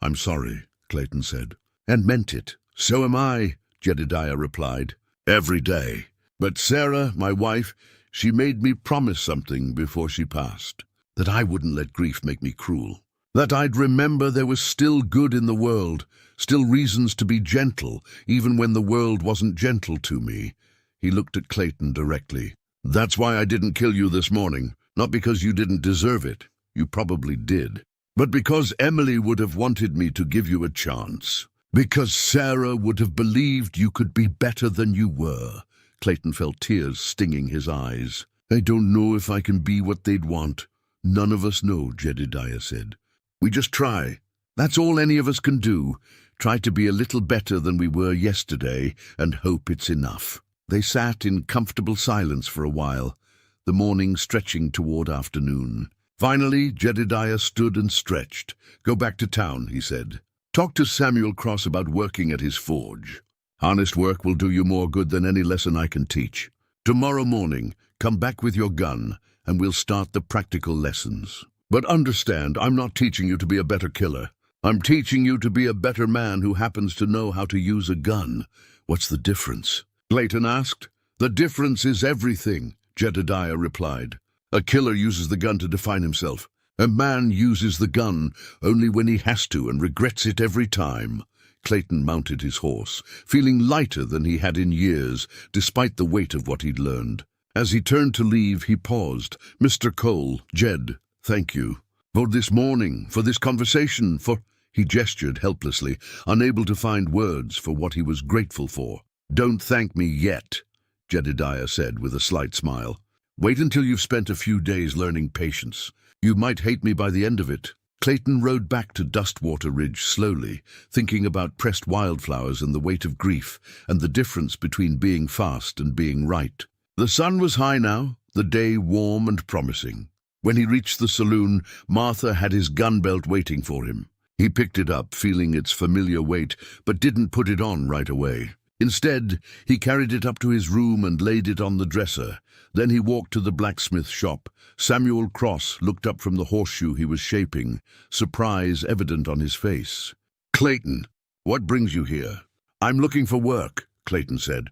I'm sorry, Clayton said. And meant it. So am I, Jedediah replied. Every day. But Sarah, my wife, she made me promise something before she passed. That I wouldn't let grief make me cruel. That I'd remember there was still good in the world, still reasons to be gentle, even when the world wasn't gentle to me. He looked at Clayton directly. That's why I didn't kill you this morning. Not because you didn't deserve it, you probably did, but because Emily would have wanted me to give you a chance. Because Sarah would have believed you could be better than you were. Clayton felt tears stinging his eyes. I don't know if I can be what they'd want. None of us know, Jedediah said. We just try. That's all any of us can do. Try to be a little better than we were yesterday and hope it's enough. They sat in comfortable silence for a while, the morning stretching toward afternoon. Finally, Jedediah stood and stretched. Go back to town, he said. Talk to Samuel Cross about working at his forge. Honest work will do you more good than any lesson I can teach. Tomorrow morning, come back with your gun, and we'll start the practical lessons. But understand, I'm not teaching you to be a better killer. I'm teaching you to be a better man who happens to know how to use a gun. What's the difference? Clayton asked. The difference is everything, Jedediah replied. A killer uses the gun to define himself. A man uses the gun only when he has to and regrets it every time. Clayton mounted his horse, feeling lighter than he had in years, despite the weight of what he'd learned. As he turned to leave, he paused. Mr. Cole, Jed, thank you. For this morning, for this conversation, for... He gestured helplessly, unable to find words for what he was grateful for. Don't thank me yet, Jedediah said with a slight smile. Wait until you've spent a few days learning patience. You might hate me by the end of it. Clayton rode back to Dustwater Ridge slowly, thinking about pressed wildflowers and the weight of grief, and the difference between being fast and being right. The sun was high now, the day warm and promising. When he reached the saloon, Martha had his gun belt waiting for him. He picked it up, feeling its familiar weight, but didn't put it on right away. Instead, he carried it up to his room and laid it on the dresser. Then he walked to the blacksmith shop. Samuel Cross looked up from the horseshoe he was shaping, surprise evident on his face. Clayton, what brings you here? I'm looking for work, Clayton said.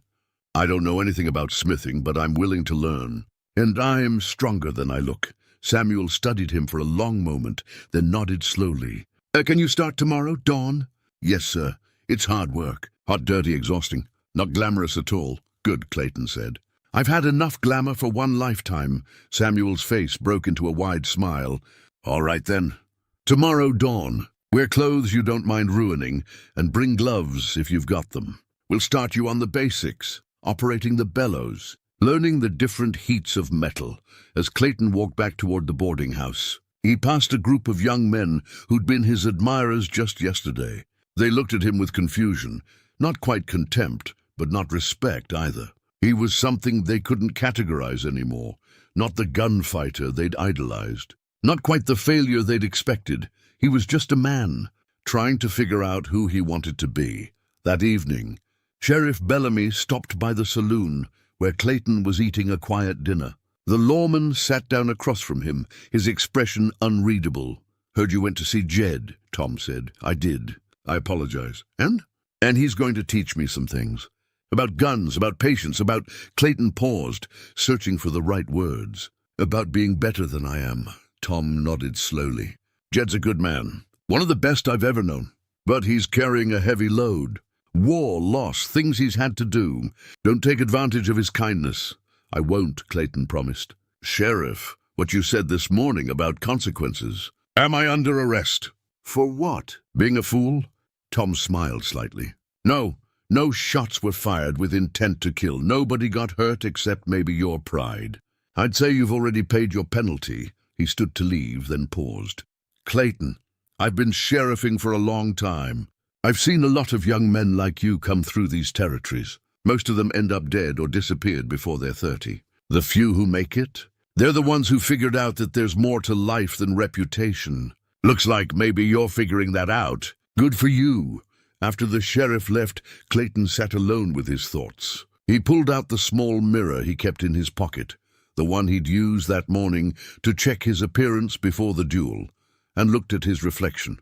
I don't know anything about smithing, but I'm willing to learn. And I'm stronger than I look. Samuel studied him for a long moment, then nodded slowly. Can you start tomorrow, dawn?" "Yes, sir. It's hard work. Hot, dirty, exhausting. Not glamorous at all." "Good," Clayton said. "I've had enough glamour for one lifetime." Samuel's face broke into a wide smile. "All right, then. Tomorrow, dawn. Wear clothes you don't mind ruining, and bring gloves if you've got them. We'll start you on the basics, operating the bellows, learning the different heats of metal." As Clayton walked back toward the boarding house, he passed a group of young men who'd been his admirers just yesterday. They looked at him with confusion, not quite contempt, but not respect either. He was something they couldn't categorize anymore, not the gunfighter they'd idolized, not quite the failure they'd expected. He was just a man, trying to figure out who he wanted to be. That evening, Sheriff Bellamy stopped by the saloon, where Clayton was eating a quiet dinner. The lawman sat down across from him, his expression unreadable. "Heard you went to see Jed," Tom said. "I did. I apologize." And he's going to teach me some things. About guns, about patience, about—" Clayton paused, searching for the right words. "About being better than I am." Tom nodded slowly. "Jed's a good man. One of the best I've ever known. But he's carrying a heavy load. War, loss, things he's had to do. Don't take advantage of his kindness." "I won't," Clayton promised. "Sheriff, what you said this morning about consequences. Am I under arrest?" "For what? Being a fool?" Tom smiled slightly. "No shots were fired with intent to kill. Nobody got hurt except maybe your pride. I'd say you've already paid your penalty." He stood to leave, then paused. "Clayton, I've been sheriffing for a long time. I've seen a lot of young men like you come through these territories. Most of them end up dead or disappeared before they're 30. The few who make it, they're the ones who figured out that there's more to life than reputation. Looks like maybe you're figuring that out. Good for you." After the sheriff left, Clayton sat alone with his thoughts. He pulled out the small mirror he kept in his pocket, the one he'd used that morning to check his appearance before the duel, and looked at his reflection.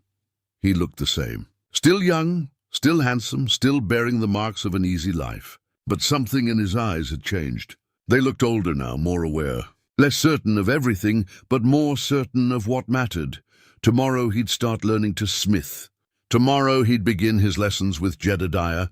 He looked the same. Still young, still handsome, still bearing the marks of an easy life. But something in his eyes had changed. They looked older now, more aware. Less certain of everything, but more certain of what mattered. Tomorrow he'd start learning to smith. Tomorrow he'd begin his lessons with Jedediah.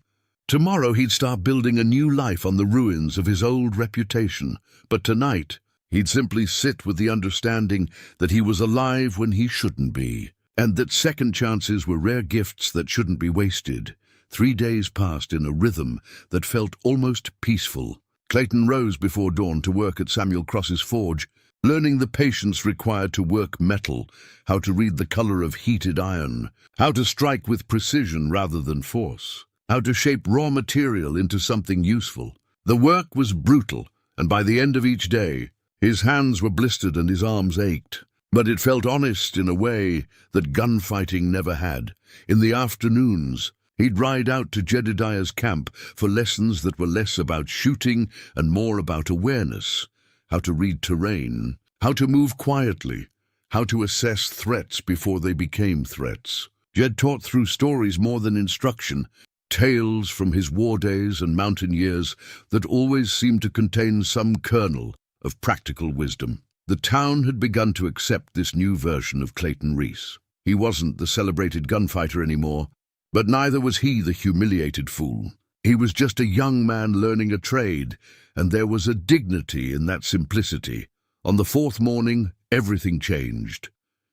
Tomorrow he'd start building a new life on the ruins of his old reputation. But tonight, he'd simply sit with the understanding that he was alive when he shouldn't be, and that second chances were rare gifts that shouldn't be wasted. 3 days passed in a rhythm that felt almost peaceful. Clayton rose before dawn to work at Samuel Cross's forge, learning the patience required to work metal, how to read the color of heated iron, how to strike with precision rather than force, how to shape raw material into something useful. The work was brutal, and by the end of each day, his hands were blistered and his arms ached. But it felt honest in a way that gunfighting never had. In the afternoons, he'd ride out to Jedediah's camp for lessons that were less about shooting and more about awareness. How to read terrain, how to move quietly, how to assess threats before they became threats. Jed taught through stories more than instruction, tales from his war days and mountain years that always seemed to contain some kernel of practical wisdom. The town had begun to accept this new version of Clayton Reese. He wasn't the celebrated gunfighter anymore, but neither was he the humiliated fool. He was just a young man learning a trade, and there was a dignity in that simplicity. On the 4th morning, everything changed.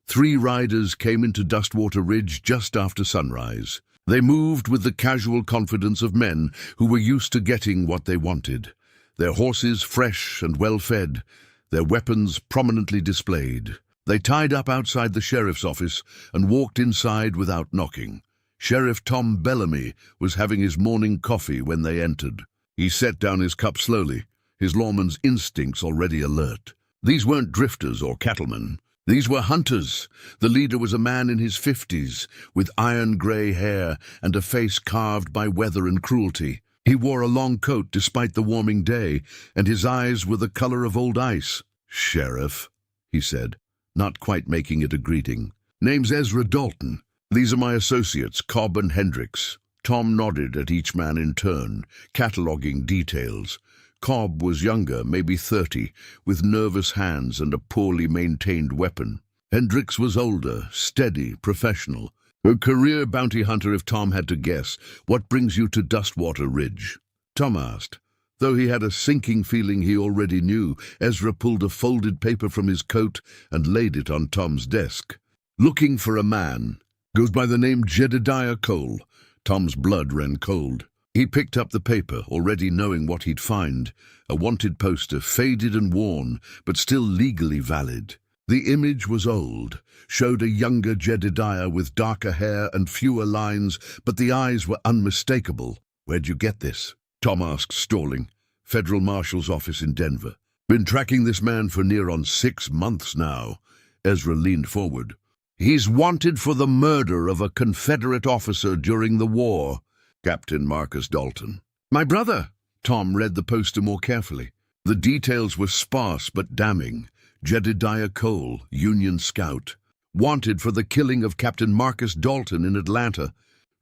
3 riders came into Dustwater Ridge just after sunrise. They moved with the casual confidence of men who were used to getting what they wanted. Their horses fresh and well-fed, their weapons prominently displayed. They tied up outside the sheriff's office and walked inside without knocking. Sheriff Tom Bellamy was having his morning coffee when they entered. He set down his cup slowly, his lawman's instincts already alert. These weren't drifters or cattlemen. These were hunters. The leader was a man in his 50s, with iron-gray hair and a face carved by weather and cruelty. He wore a long coat despite the warming day, and his eyes were the color of old ice. "Sheriff," he said, not quite making it a greeting. "Name's Ezra Dalton. These are my associates, Cobb and Hendricks." Tom nodded at each man in turn, cataloging details. Cobb was younger, maybe 30, with nervous hands and a poorly maintained weapon. Hendricks was older, steady, professional. A career bounty hunter if Tom had to guess. What brings you to Dustwater Ridge? Tom asked. Though he had a sinking feeling he already knew, Ezra pulled a folded paper from his coat and laid it on Tom's desk. Looking for a man. Goes by the name Jedediah Cole. Tom's blood ran cold. He picked up the paper, already knowing what he'd find. A wanted poster, faded and worn, but still legally valid. The image was old, showed a younger Jedediah with darker hair and fewer lines, but the eyes were unmistakable. Where'd you get this? Tom asked, stalling. Federal Marshal's office in Denver. Been tracking this man for near on 6 months now. Ezra leaned forward. He's wanted for the murder of a Confederate officer during the war. Captain Marcus Dalton. My brother! Tom read the poster more carefully. The details were sparse but damning. Jedediah Cole, Union scout. Wanted for the killing of Captain Marcus Dalton in Atlanta,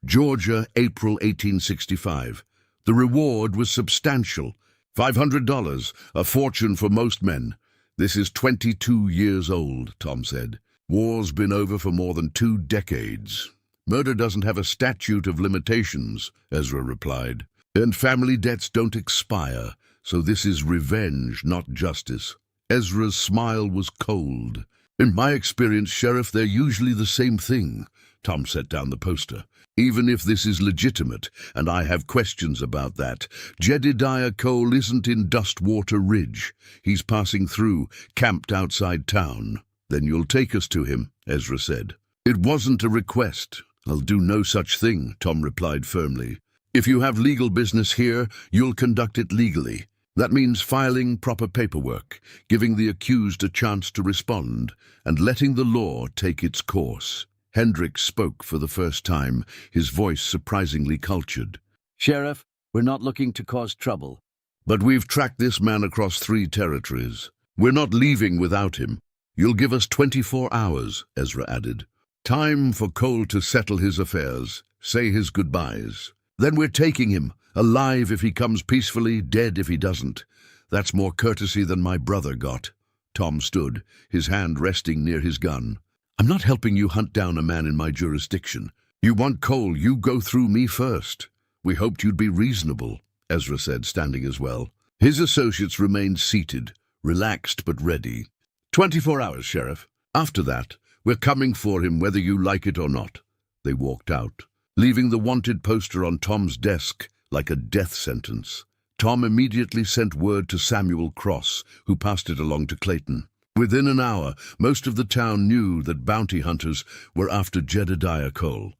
Georgia, April 1865. The reward was substantial. $500, a fortune for most men. This is 22 years old, Tom said. War's been over for more than 2 decades. Murder doesn't have a statute of limitations, Ezra replied. And family debts don't expire, so this is revenge, not justice. Ezra's smile was cold. In my experience, Sheriff, they're usually the same thing. Tom set down the poster. Even if this is legitimate, and I have questions about that, Jedediah Cole isn't in Dustwater Ridge. He's passing through, camped outside town. Then you'll take us to him, Ezra said. It wasn't a request. I'll do no such thing, Tom replied firmly. If you have legal business here, you'll conduct it legally. That means filing proper paperwork, giving the accused a chance to respond, and letting the law take its course. Hendricks spoke for the first time, his voice surprisingly cultured. Sheriff, we're not looking to cause trouble. But we've tracked this man across 3 territories. We're not leaving without him. You'll give us 24 hours, Ezra added. Time for Cole to settle his affairs, say his goodbyes. Then we're taking him, alive if he comes peacefully, dead if he doesn't. That's more courtesy than my brother got. Tom stood, his hand resting near his gun. I'm not helping you hunt down a man in my jurisdiction. You want Cole, you go through me first. We hoped you'd be reasonable, Ezra said, standing as well. His associates remained seated, relaxed but ready. 24 hours, Sheriff. After that, we're coming for him whether you like it or not. They walked out, leaving the wanted poster on Tom's desk like a death sentence. Tom immediately sent word to Samuel Cross, who passed it along to Clayton. Within an hour, most of the town knew that bounty hunters were after Jedediah Cole.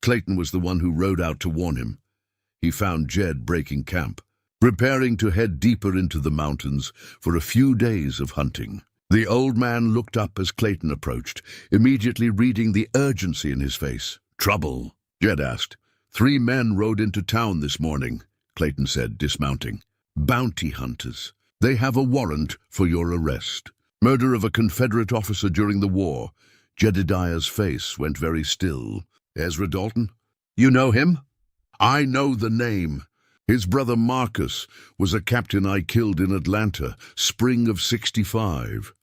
Clayton was the one who rode out to warn him. He found Jed breaking camp, preparing to head deeper into the mountains for a few days of hunting. The old man looked up as Clayton approached, immediately reading the urgency in his face. Trouble? Jed asked. 3 men rode into town this morning, Clayton said, dismounting. Bounty hunters. They have a warrant for your arrest. Murder of a Confederate officer during the war. Jedediah's face went very still. Ezra Dalton? You know him? I know the name. His brother Marcus was a captain I killed in Atlanta, spring of '65.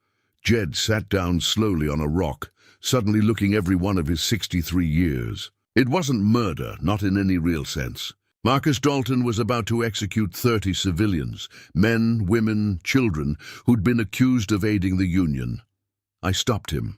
Jed sat down slowly on a rock, suddenly looking every one of his 63 years. It wasn't murder, not in any real sense. Marcus Dalton was about to execute 30 civilians, men, women, children, who'd been accused of aiding the Union. I stopped him.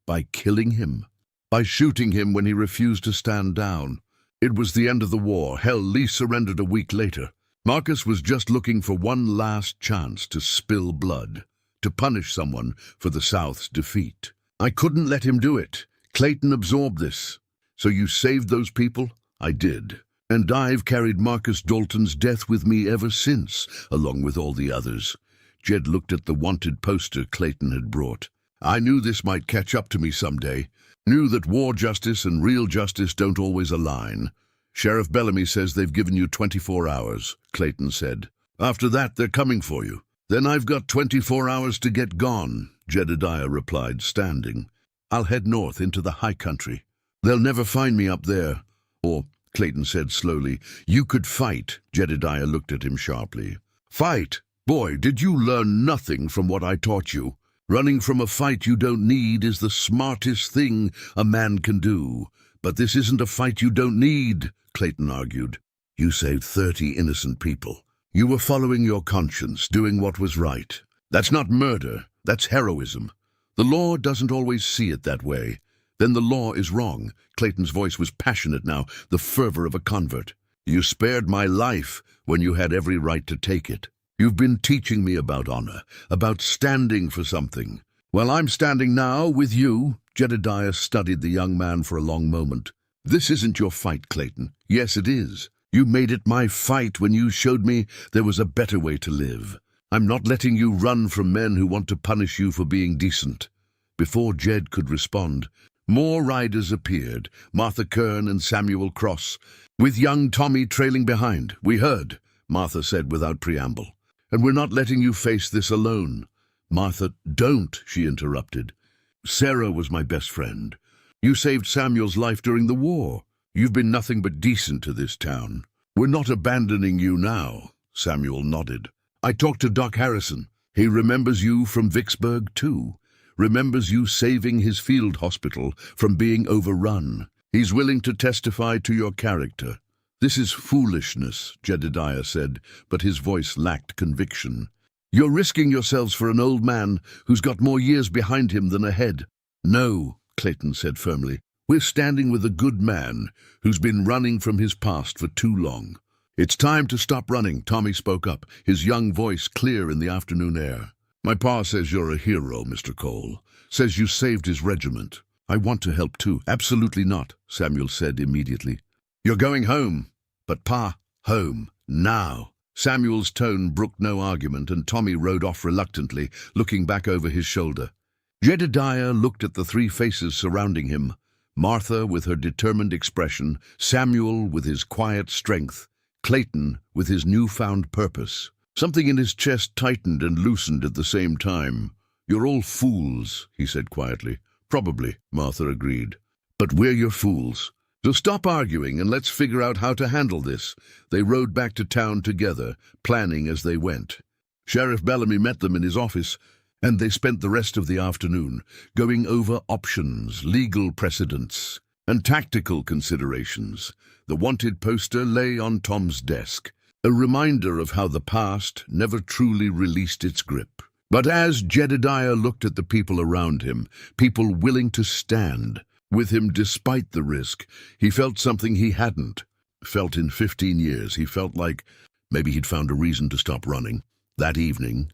By killing him. By shooting him when he refused to stand down. It was the end of the war. Hell, Lee surrendered a week later. Marcus was just looking for one last chance to spill blood, to punish someone for the South's defeat. I couldn't let him do it. Clayton absorbed this. So you saved those people? I did. And I've carried Marcus Dalton's death with me ever since, along with all the others. Jed looked at the wanted poster Clayton had brought. I knew this might catch up to me someday. Knew that war justice and real justice don't always align. Sheriff Bellamy says they've given you 24 hours, Clayton said. After that, they're coming for you. Then I've got 24 hours to get gone, Jedediah replied, standing. I'll head north into the high country. They'll never find me up there. Or, Clayton said slowly, you could fight. Jedediah looked at him sharply. Fight? Boy, did you learn nothing from what I taught you. Running from a fight you don't need is the smartest thing a man can do. But this isn't a fight you don't need, Clayton argued. You saved 30 innocent people. You were following your conscience, doing what was right. That's not murder, that's heroism. The law doesn't always see it that way. Then the law is wrong. Clayton's voice was passionate now, the fervor of a convert. You spared my life when you had every right to take it. You've been teaching me about honor, about standing for something. Well, I'm standing now with you. Jedediah studied the young man for a long moment. This isn't your fight, Clayton. Yes, it is. You made it my fight when you showed me there was a better way to live. I'm not letting you run from men who want to punish you for being decent. Before Jed could respond, more riders appeared, Martha Kern and Samuel Cross, with young Tommy trailing behind. We heard, Martha said without preamble. And we're not letting you face this alone. Martha, don't, she interrupted. Sarah was my best friend. You saved Samuel's life during the war. You've been nothing but decent to this town. We're not abandoning you now, Samuel nodded. I talked to Doc Harrison. He remembers you from Vicksburg, too. Remembers you saving his field hospital from being overrun. He's willing to testify to your character. This is foolishness, Jedediah said, but his voice lacked conviction. You're risking yourselves for an old man who's got more years behind him than ahead. No, Clayton said firmly. We're standing with a good man who's been running from his past for too long. It's time to stop running, Tommy spoke up, his young voice clear in the afternoon air. My pa says you're a hero, Mr. Cole. Says you saved his regiment. I want to help too. Absolutely not, Samuel said immediately. You're going home. But Pa, home, now. Samuel's tone brooked no argument, and Tommy rode off reluctantly, looking back over his shoulder. Jedediah looked at the three faces surrounding him, Martha with her determined expression, Samuel with his quiet strength, Clayton with his newfound purpose. Something in his chest tightened and loosened at the same time. You're all fools, he said quietly. Probably, Martha agreed. But we're your fools. So stop arguing and let's figure out how to handle this. They rode back to town together, planning as they went. Sheriff Bellamy met them in his office, and they spent the rest of the afternoon going over options, legal precedents, and tactical considerations. The wanted poster lay on Tom's desk, a reminder of how the past never truly released its grip. But as Jedediah looked at the people around him, people willing to stand with him despite the risk, he felt something he hadn't felt in 15 years. He felt like maybe he'd found a reason to stop running. That evening,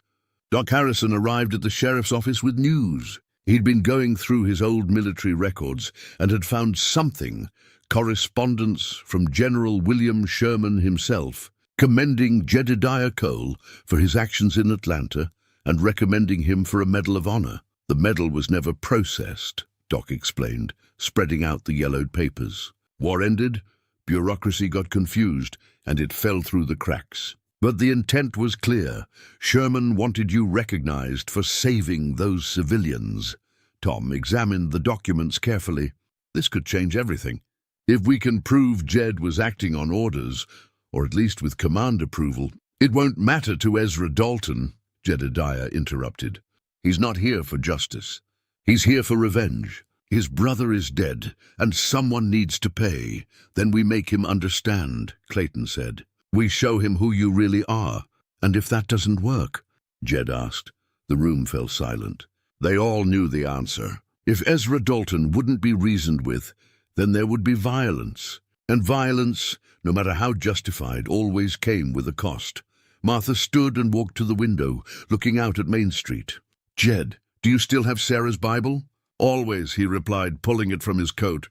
Doc Harrison arrived at the sheriff's office with news. He'd been going through his old military records and had found something, correspondence from General William Sherman himself, commending Jedediah Cole for his actions in Atlanta and recommending him for a Medal of Honor. The medal was never processed, Doc explained, spreading out the yellowed papers. War ended, bureaucracy got confused, and it fell through the cracks. But the intent was clear. Sherman wanted you recognized for saving those civilians. Tom examined the documents carefully. This could change everything. If we can prove Jed was acting on orders, or at least with command approval, it won't matter to Ezra Dalton, Jedediah interrupted. He's not here for justice. He's here for revenge. His brother is dead, and someone needs to pay. Then we make him understand, Clayton said. We show him who you really are. And if that doesn't work? Jed asked. The room fell silent. They all knew the answer. If Ezra Dalton wouldn't be reasoned with, then there would be violence. And violence, no matter how justified, always came with a cost. Martha stood and walked to the window, looking out at Main Street. Jed, do you still have Sarah's Bible? Always, he replied, pulling it from his coat.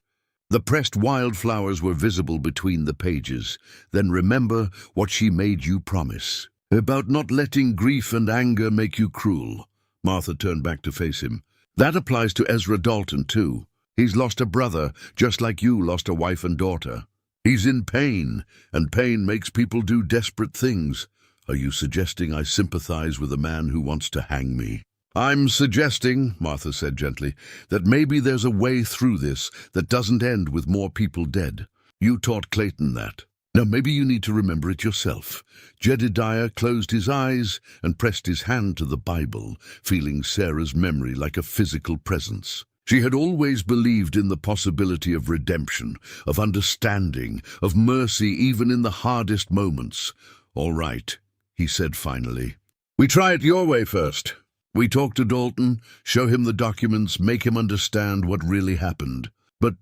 The pressed wildflowers were visible between the pages. Then remember what she made you promise. About not letting grief and anger make you cruel. Martha turned back to face him. That applies to Ezra Dalton, too. He's lost a brother, just like you lost a wife and daughter. He's in pain, and pain makes people do desperate things. Are you suggesting I sympathize with a man who wants to hang me? I'm suggesting, Martha said gently, that maybe there's a way through this that doesn't end with more people dead. You taught Clayton that. Now maybe you need to remember it yourself. Jedediah closed his eyes and pressed his hand to the Bible, feeling Sarah's memory like a physical presence. She had always believed in the possibility of redemption, of understanding, of mercy even in the hardest moments. "All right," he said finally. "We try it your way first. We talk to Dalton, show him the documents, make him understand what really happened. But,"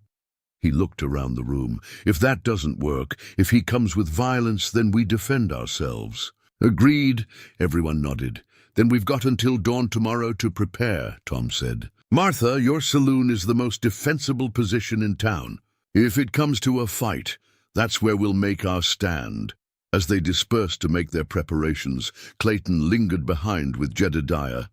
he looked around the room, "if that doesn't work, if he comes with violence, then we defend ourselves." "Agreed," everyone nodded. "Then we've got until dawn tomorrow to prepare," Tom said. "Martha, your saloon is the most defensible position in town. If it comes to a fight, that's where we'll make our stand." As they dispersed to make their preparations, Clayton lingered behind with Jedediah.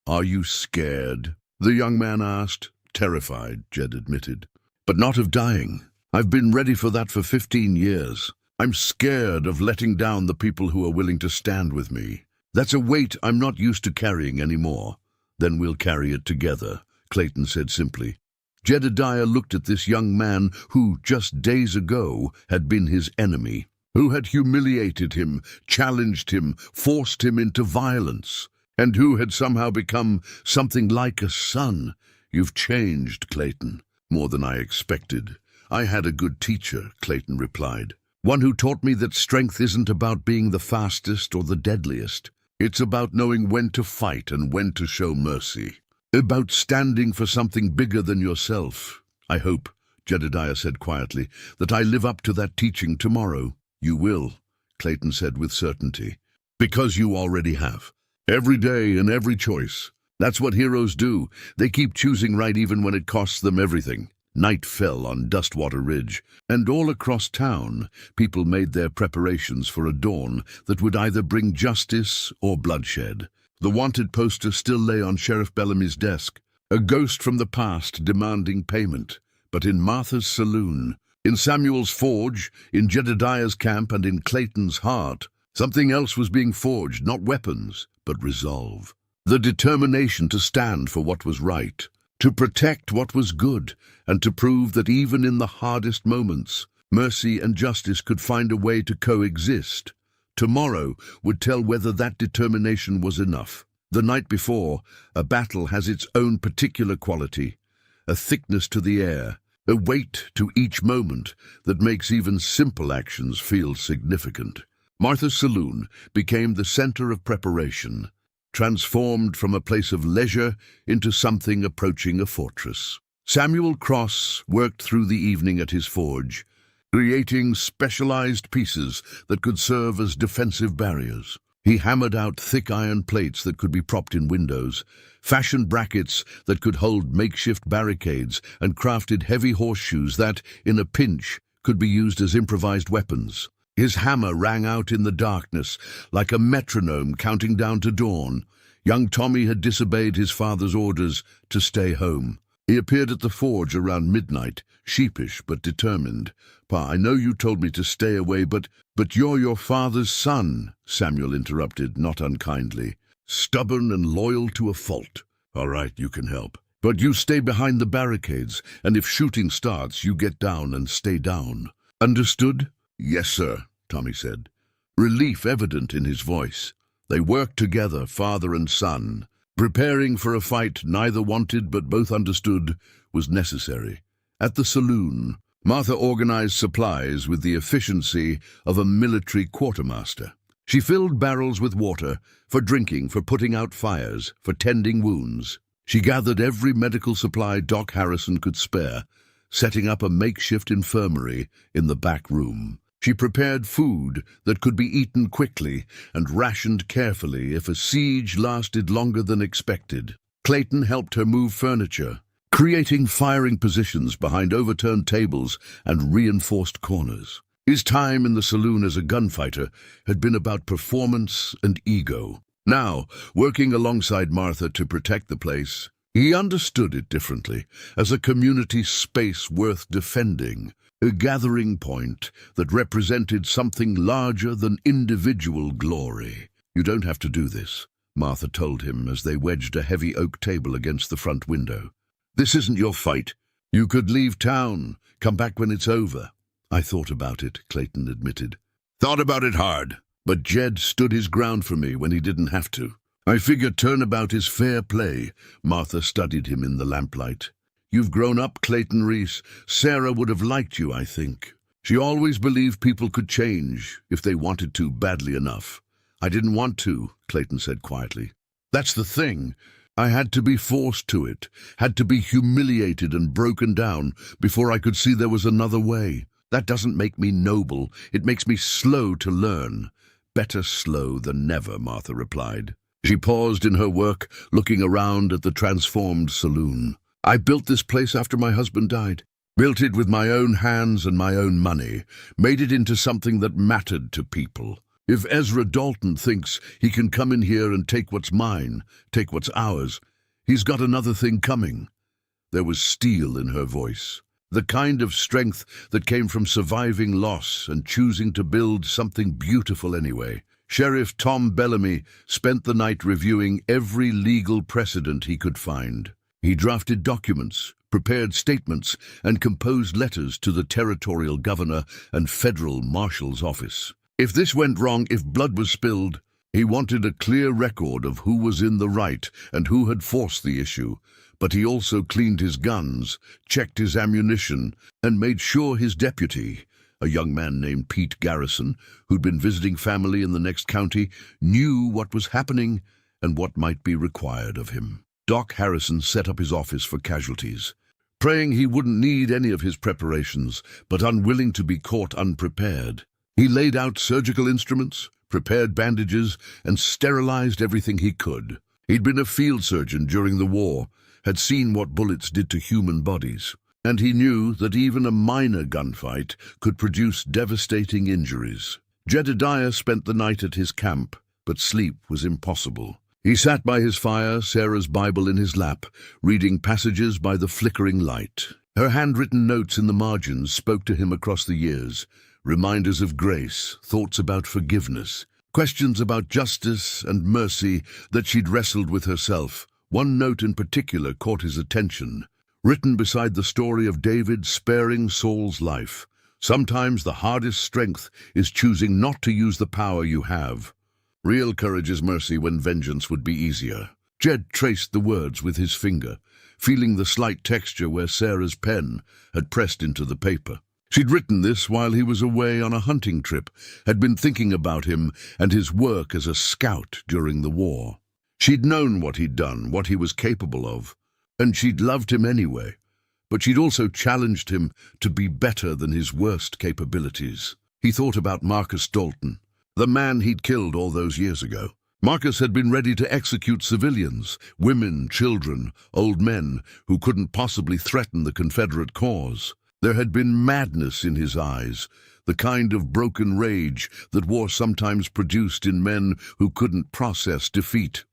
"Are you scared?" the young man asked. "Terrified," Jed admitted. "But not of dying. I've been ready for that for 15 years. I'm scared of letting down the people who are willing to stand with me. That's a weight I'm not used to carrying anymore." "Then we'll carry it together," Clayton said simply. Jedediah looked at this young man who, just days ago, had been his enemy, who had humiliated him, challenged him, forced him into violence, and who had somehow become something like a son. "You've changed, Clayton, more than I expected." "I had a good teacher," Clayton replied. "One who taught me that strength isn't about being the fastest or the deadliest. It's about knowing when to fight and when to show mercy. About standing for something bigger than yourself. I hope," Jedediah said quietly, "that I live up to that teaching tomorrow." "You will," Clayton said with certainty. "Because you already have. Every day and every choice. That's what heroes do. They keep choosing right even when it costs them everything." Night fell on Dustwater Ridge, and all across town, people made their preparations for a dawn that would either bring justice or bloodshed. The wanted poster still lay on Sheriff Bellamy's desk, a ghost from the past demanding payment. But in Martha's saloon, in Samuel's forge, in Jedediah's camp, and in Clayton's heart, something else was being forged, not weapons, but resolve. The determination to stand for what was right, to protect what was good, and to prove that even in the hardest moments, mercy and justice could find a way to coexist. Tomorrow would tell whether that determination was enough. The night before, a battle has its own particular quality, a thickness to the air, a weight to each moment that makes even simple actions feel significant. Martha's saloon became the center of preparation, transformed from a place of leisure into something approaching a fortress. Samuel Cross worked through the evening at his forge, creating specialized pieces that could serve as defensive barriers. He hammered out thick iron plates that could be propped in windows, fashioned brackets that could hold makeshift barricades, and crafted heavy horseshoes that, in a pinch, could be used as improvised weapons. His hammer rang out in the darkness, like a metronome counting down to dawn. Young Tommy had disobeyed his father's orders to stay home. He appeared at the forge around midnight, sheepish but determined. "Pa, I know you told me to stay away, but you're your father's son," Samuel interrupted, not unkindly. "Stubborn and loyal to a fault. All right, you can help. But you stay behind the barricades, and if shooting starts, you get down and stay down. Understood?" "Yes, sir," Tommy said, relief evident in his voice. They worked together, father and son. Preparing for a fight neither wanted but both understood was necessary. At the saloon, Martha organized supplies with the efficiency of a military quartermaster. She filled barrels with water, for drinking, for putting out fires, for tending wounds. She gathered every medical supply Doc Harrison could spare, setting up a makeshift infirmary in the back room. She prepared food that could be eaten quickly and rationed carefully if a siege lasted longer than expected. Clayton helped her move furniture, creating firing positions behind overturned tables and reinforced corners. His time in the saloon as a gunfighter had been about performance and ego. Now, working alongside Martha to protect the place, he understood it differently, as a community space worth defending, a gathering point that represented something larger than individual glory. "You don't have to do this," Martha told him as they wedged a heavy oak table against the front window. "This isn't your fight. You could leave town, come back when it's over. I thought about it, Clayton admitted. Thought about it hard, but Jed stood his ground for me when he didn't have to. I figure turnabout is fair play. Martha studied him in the lamplight. You've grown up, Clayton Reese. Sarah would have liked you, I think. She always believed people could change if they wanted to badly enough. I didn't want to, Clayton said quietly. That's the thing. I had to be forced to it, had to be humiliated and broken down before I could see there was another way. That doesn't make me noble. It makes me slow to learn. Better slow than never, Martha replied. She paused in her work, looking around at the transformed saloon. I built this place after my husband died. Built it with my own hands and my own money. Made it into something that mattered to people. If Ezra Dalton thinks he can come in here and take what's mine, take what's ours, he's got another thing coming. There was steel in her voice. The kind of strength that came from surviving loss and choosing to build something beautiful anyway. Sheriff Tom Bellamy spent the night reviewing every legal precedent he could find. He drafted documents, prepared statements, and composed letters to the territorial governor and federal marshal's office. If this went wrong, if blood was spilled, he wanted a clear record of who was in the right and who had forced the issue. But he also cleaned his guns, checked his ammunition, and made sure his deputy, a young man named Pete Garrison, who'd been visiting family in the next county, knew what was happening and what might be required of him. Doc Harrison set up his office for casualties, praying he wouldn't need any of his preparations, but unwilling to be caught unprepared. He laid out surgical instruments, prepared bandages, and sterilized everything he could. He'd been a field surgeon during the war, had seen what bullets did to human bodies, and he knew that even a minor gunfight could produce devastating injuries. Jedediah spent the night at his camp, but sleep was impossible. He sat by his fire, Sarah's Bible in his lap, reading passages by the flickering light. Her handwritten notes in the margins spoke to him across the years, reminders of grace, thoughts about forgiveness, questions about justice and mercy that she'd wrestled with herself. One note in particular caught his attention, written beside the story of David sparing Saul's life. Sometimes the hardest strength is choosing not to use the power you have. Real courage is mercy when vengeance would be easier. Jed traced the words with his finger, feeling the slight texture where Sarah's pen had pressed into the paper. She'd written this while he was away on a hunting trip, had been thinking about him and his work as a scout during the war. She'd known what he'd done, what he was capable of, and she'd loved him anyway. But she'd also challenged him to be better than his worst capabilities. He thought about Marcus Dalton, the man he'd killed all those years ago. Marcus had been ready to execute civilians, women, children, old men, who couldn't possibly threaten the Confederate cause. There had been madness in his eyes, the kind of broken rage that war sometimes produced in men who couldn't process defeat.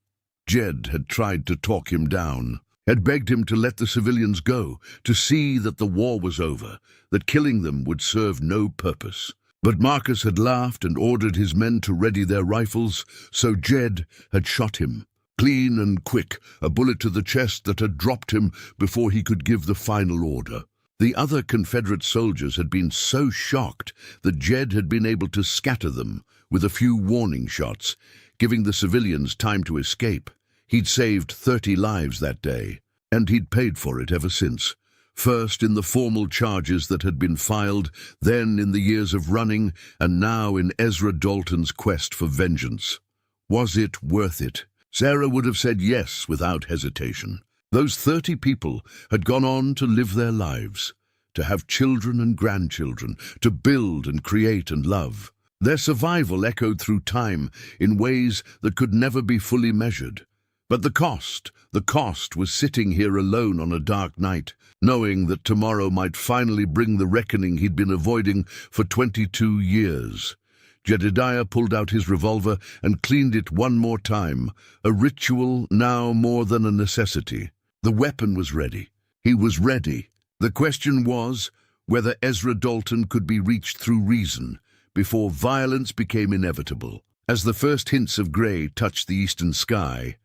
Jed had tried to talk him down, had begged him to let the civilians go, to see that the war was over, that killing them would serve no purpose. But Marcus had laughed and ordered his men to ready their rifles, so Jed had shot him. Clean and quick, a bullet to the chest that had dropped him before he could give the final order. The other Confederate soldiers had been so shocked that Jed had been able to scatter them with a few warning shots, giving the civilians time to escape. He'd saved 30 lives that day, and he'd paid for it ever since. First in the formal charges that had been filed, then in the years of running, and now in Ezra Dalton's quest for vengeance. Was it worth it? Sarah would have said yes without hesitation. Those 30 people had gone on to live their lives, to have children and grandchildren, to build and create and love. Their survival echoed through time in ways that could never be fully measured. But the cost was sitting here alone on a dark night, knowing that tomorrow might finally bring the reckoning he'd been avoiding for 22 years. Jedediah pulled out his revolver and cleaned it one more time, a ritual now more than a necessity. The weapon was ready. He was ready. The question was whether Ezra Dalton could be reached through reason before violence became inevitable. As the first hints of grey touched the eastern sky,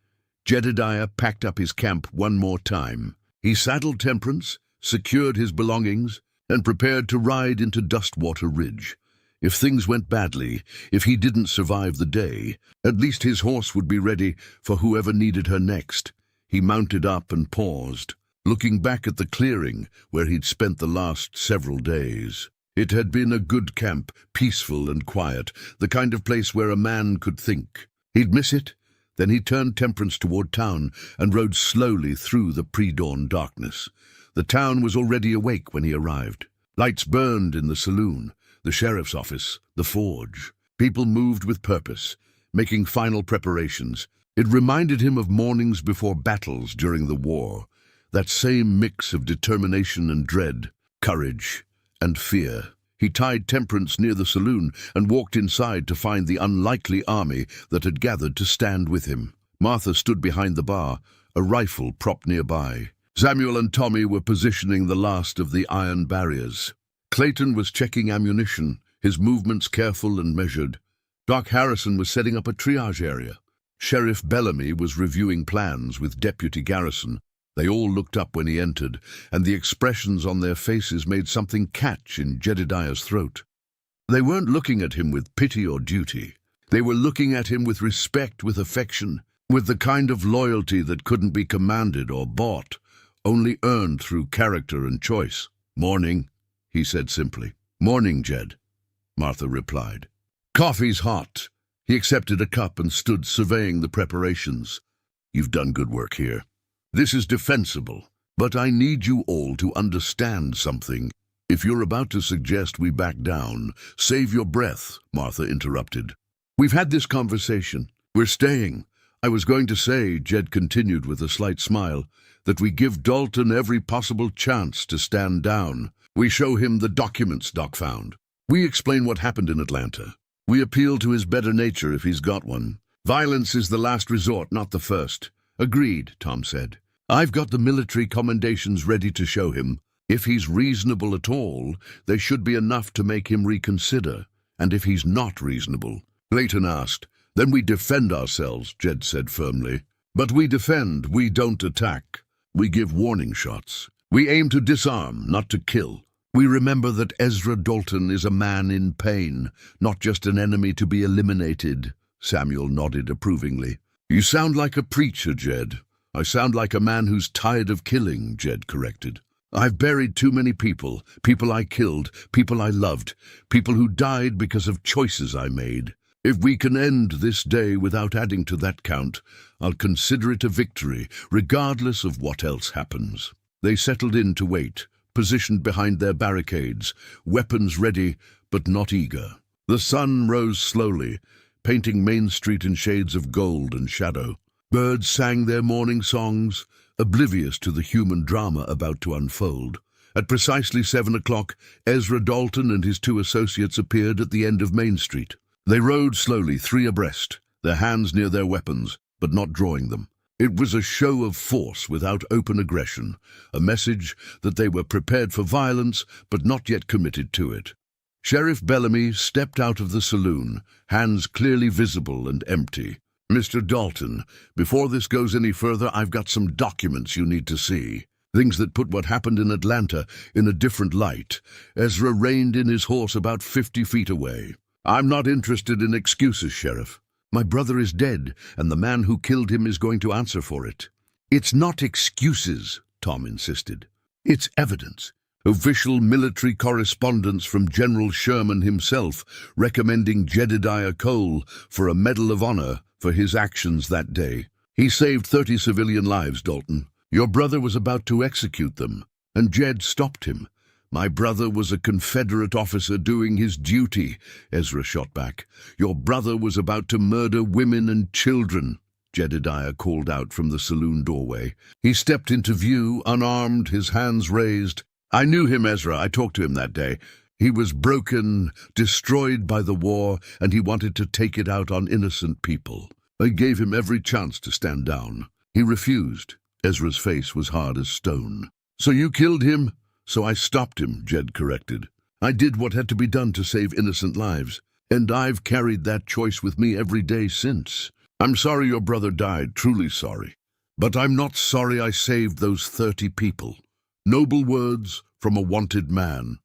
Jedediah packed up his camp one more time. He saddled Temperance, secured his belongings, and prepared to ride into Dustwater Ridge. If things went badly, if he didn't survive the day, at least his horse would be ready for whoever needed her next. He mounted up and paused, looking back at the clearing where he'd spent the last several days. It had been a good camp, peaceful and quiet, the kind of place where a man could think. He'd miss it. Then he turned Temperance toward town and rode slowly through the pre-dawn darkness. The town was already awake when he arrived. Lights burned in the saloon, the sheriff's office, the forge. People moved with purpose, making final preparations. It reminded him of mornings before battles during the war, that same mix of determination and dread, courage and fear. He tied Temperance near the saloon and walked inside to find the unlikely army that had gathered to stand with him. Martha stood behind the bar, a rifle propped nearby. Samuel and Tommy were positioning the last of the iron barriers. Clayton was checking ammunition, his movements careful and measured. Doc Harrison was setting up a triage area. Sheriff Bellamy was reviewing plans with Deputy Garrison. They all looked up when he entered, and the expressions on their faces made something catch in Jedediah's throat. They weren't looking at him with pity or duty. They were looking at him with respect, with affection, with the kind of loyalty that couldn't be commanded or bought, only earned through character and choice. "Morning," he said simply. "Morning, Jed," Martha replied. "Coffee's hot." He accepted a cup and stood surveying the preparations. "You've done good work here. This is defensible, but I need you all to understand something. If you're about to suggest we back down, save your breath," Martha interrupted. "We've had this conversation. We're staying. I was going to say," Jed continued with a slight smile, "that we give Dalton every possible chance to stand down. We show him the documents Doc found. We explain what happened in Atlanta. We appeal to his better nature if he's got one. Violence is the last resort, not the first." "Agreed," Tom said. "I've got the military commendations ready to show him. If he's reasonable at all, they should be enough to make him reconsider. And if he's not reasonable," Clayton asked. "Then we defend ourselves," Jed said firmly. "But we defend, we don't attack. We give warning shots. We aim to disarm, not to kill. We remember that Ezra Dalton is a man in pain, not just an enemy to be eliminated." Samuel nodded approvingly. "You sound like a preacher, Jed." "I sound like a man who's tired of killing," Jed corrected. "I've buried too many people, people I killed, people I loved, people who died because of choices I made. If we can end this day without adding to that count, I'll consider it a victory, regardless of what else happens." They settled in to wait, positioned behind their barricades, weapons ready but not eager. The sun rose slowly, painting Main Street in shades of gold and shadow. Birds sang their morning songs, oblivious to the human drama about to unfold. At precisely 7 o'clock, Ezra Dalton and his 2 associates appeared at the end of Main Street. They rode slowly, 3 abreast, their hands near their weapons, but not drawing them. It was a show of force without open aggression, a message that they were prepared for violence but not yet committed to it. Sheriff Bellamy stepped out of the saloon, hands clearly visible and empty. "Mr. Dalton, before this goes any further, I've got some documents you need to see. Things that put what happened in Atlanta in a different light." Ezra reined in his horse about 50 feet away. "I'm not interested in excuses, Sheriff. My brother is dead, and the man who killed him is going to answer for it." "It's not excuses," Tom insisted. "It's evidence. Official military correspondence from General Sherman himself recommending Jedediah Cole for a Medal of Honor for his actions that day. He saved 30 civilian lives, Dalton. Your brother was about to execute them, and Jed stopped him. "My brother was a Confederate officer doing his duty," Ezra shot back. "Your brother was about to murder women and children," Jedediah called out from the saloon doorway. He stepped into view, unarmed, his hands raised. "I knew him, Ezra. I talked to him that day. He was broken, destroyed by the war, and he wanted to take it out on innocent people. I gave him every chance to stand down. He refused." Ezra's face was hard as stone. "So you killed him?" "So I stopped him," Jed corrected. "I did what had to be done to save innocent lives, and I've carried that choice with me every day since. I'm sorry your brother died, truly sorry. But I'm not sorry I saved those 30 people." Noble words from a wanted man.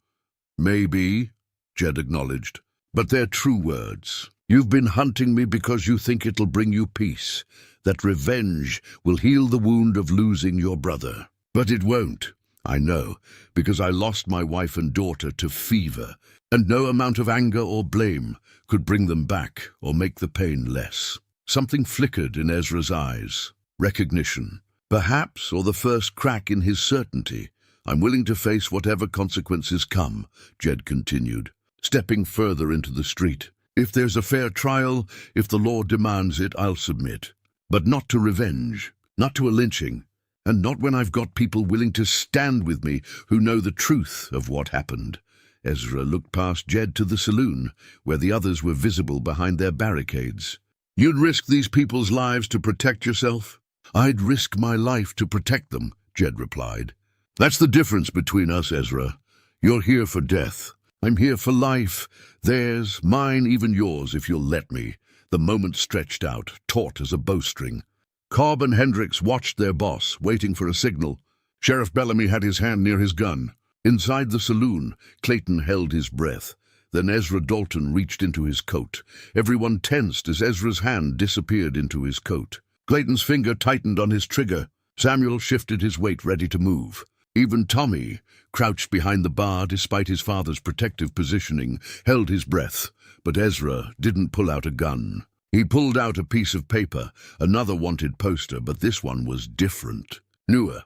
Maybe, Jed acknowledged, but they're true words. You've been hunting me because you think it'll bring you peace, that revenge will heal the wound of losing your brother. But it won't, I know, because I lost my wife and daughter to fever, and no amount of anger or blame could bring them back or make the pain less. Something flickered in Ezra's eyes. Recognition. Perhaps, or the first crack in his certainty. I'm willing to face whatever consequences come, Jed continued, stepping further into the street. If there's a fair trial, if the law demands it, I'll submit. But not to revenge, not to a lynching, and not when I've got people willing to stand with me who know the truth of what happened. Ezra looked past Jed to the saloon, where the others were visible behind their barricades. You'd risk these people's lives to protect yourself? I'd risk my life to protect them, Jed replied. That's the difference between us, Ezra. You're here for death. I'm here for life. Theirs, mine, even yours, if you'll let me. The moment stretched out, taut as a bowstring. Cobb and Hendricks watched their boss, waiting for a signal. Sheriff Bellamy had his hand near his gun. Inside the saloon, Clayton held his breath. Then Ezra Dalton reached into his coat. Everyone tensed as Ezra's hand disappeared into his coat. Clayton's finger tightened on his trigger. Samuel shifted his weight, ready to move. Even Tommy, crouched behind the bar despite his father's protective positioning, held his breath. But Ezra didn't pull out a gun. He pulled out a piece of paper, another wanted poster, but this one was different. Newer,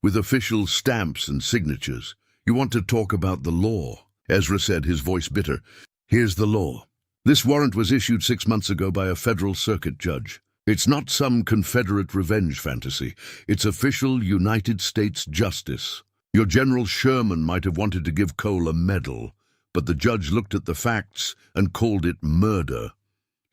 with official stamps and signatures. You want to talk about the law? Ezra said, his voice bitter. Here's the law. This warrant was issued 6 months ago by a federal circuit judge. It's not some Confederate revenge fantasy. It's official United States justice. Your General Sherman might have wanted to give Cole a medal, but the judge looked at the facts and called it murder.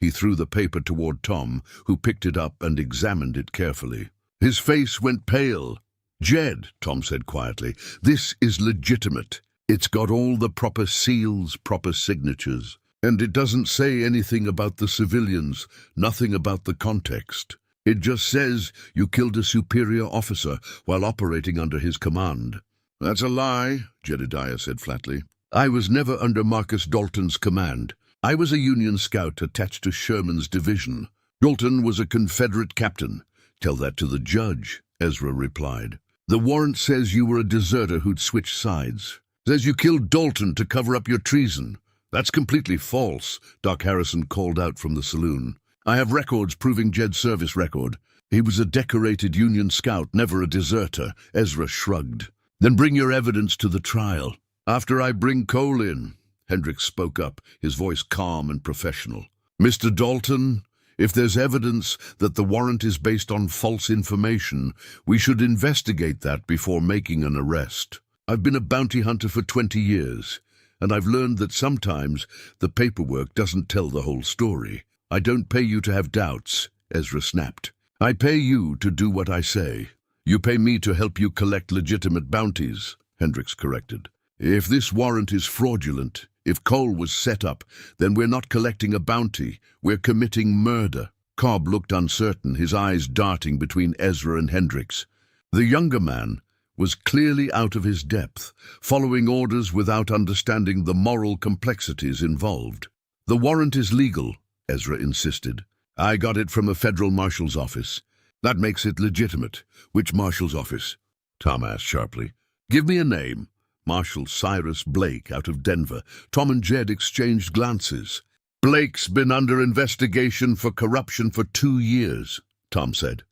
He threw the paper toward Tom, who picked it up and examined it carefully. His face went pale. Jed, Tom said quietly, this is legitimate. It's got all the proper seals, proper signatures. And it doesn't say anything about the civilians, nothing about the context. It just says you killed a superior officer while operating under his command. That's a lie, Jedediah said flatly. I was never under Marcus Dalton's command. I was a Union scout attached to Sherman's division. Dalton was a Confederate captain. Tell that to the judge, Ezra replied. The warrant says you were a deserter who'd switched sides. Says you killed Dalton to cover up your treason. That's completely false, Doc Harrison called out from the saloon. I have records proving Jed's service record. He was a decorated Union scout, never a deserter, Ezra shrugged. Then bring your evidence to the trial. After I bring Cole in, Hendricks spoke up, his voice calm and professional. Mr. Dalton, if there's evidence that the warrant is based on false information, we should investigate that before making an arrest. I've been a bounty hunter for 20 years. And I've learned that sometimes the paperwork doesn't tell the whole story. I don't pay you to have doubts, Ezra snapped. I pay you to do what I say. You pay me to help you collect legitimate bounties, Hendricks corrected. If this warrant is fraudulent, if Cole was set up, then we're not collecting a bounty, we're committing murder. Cobb looked uncertain, his eyes darting between Ezra and Hendricks. The younger man was clearly out of his depth, following orders without understanding the moral complexities involved. The warrant is legal, Ezra insisted. I got it from a federal marshal's office. That makes it legitimate. Which marshal's office? Tom asked sharply. Give me a name. Marshal Cyrus Blake out of Denver. Tom and Jed exchanged glances. Blake's been under investigation for corruption for 2 years, Tom said.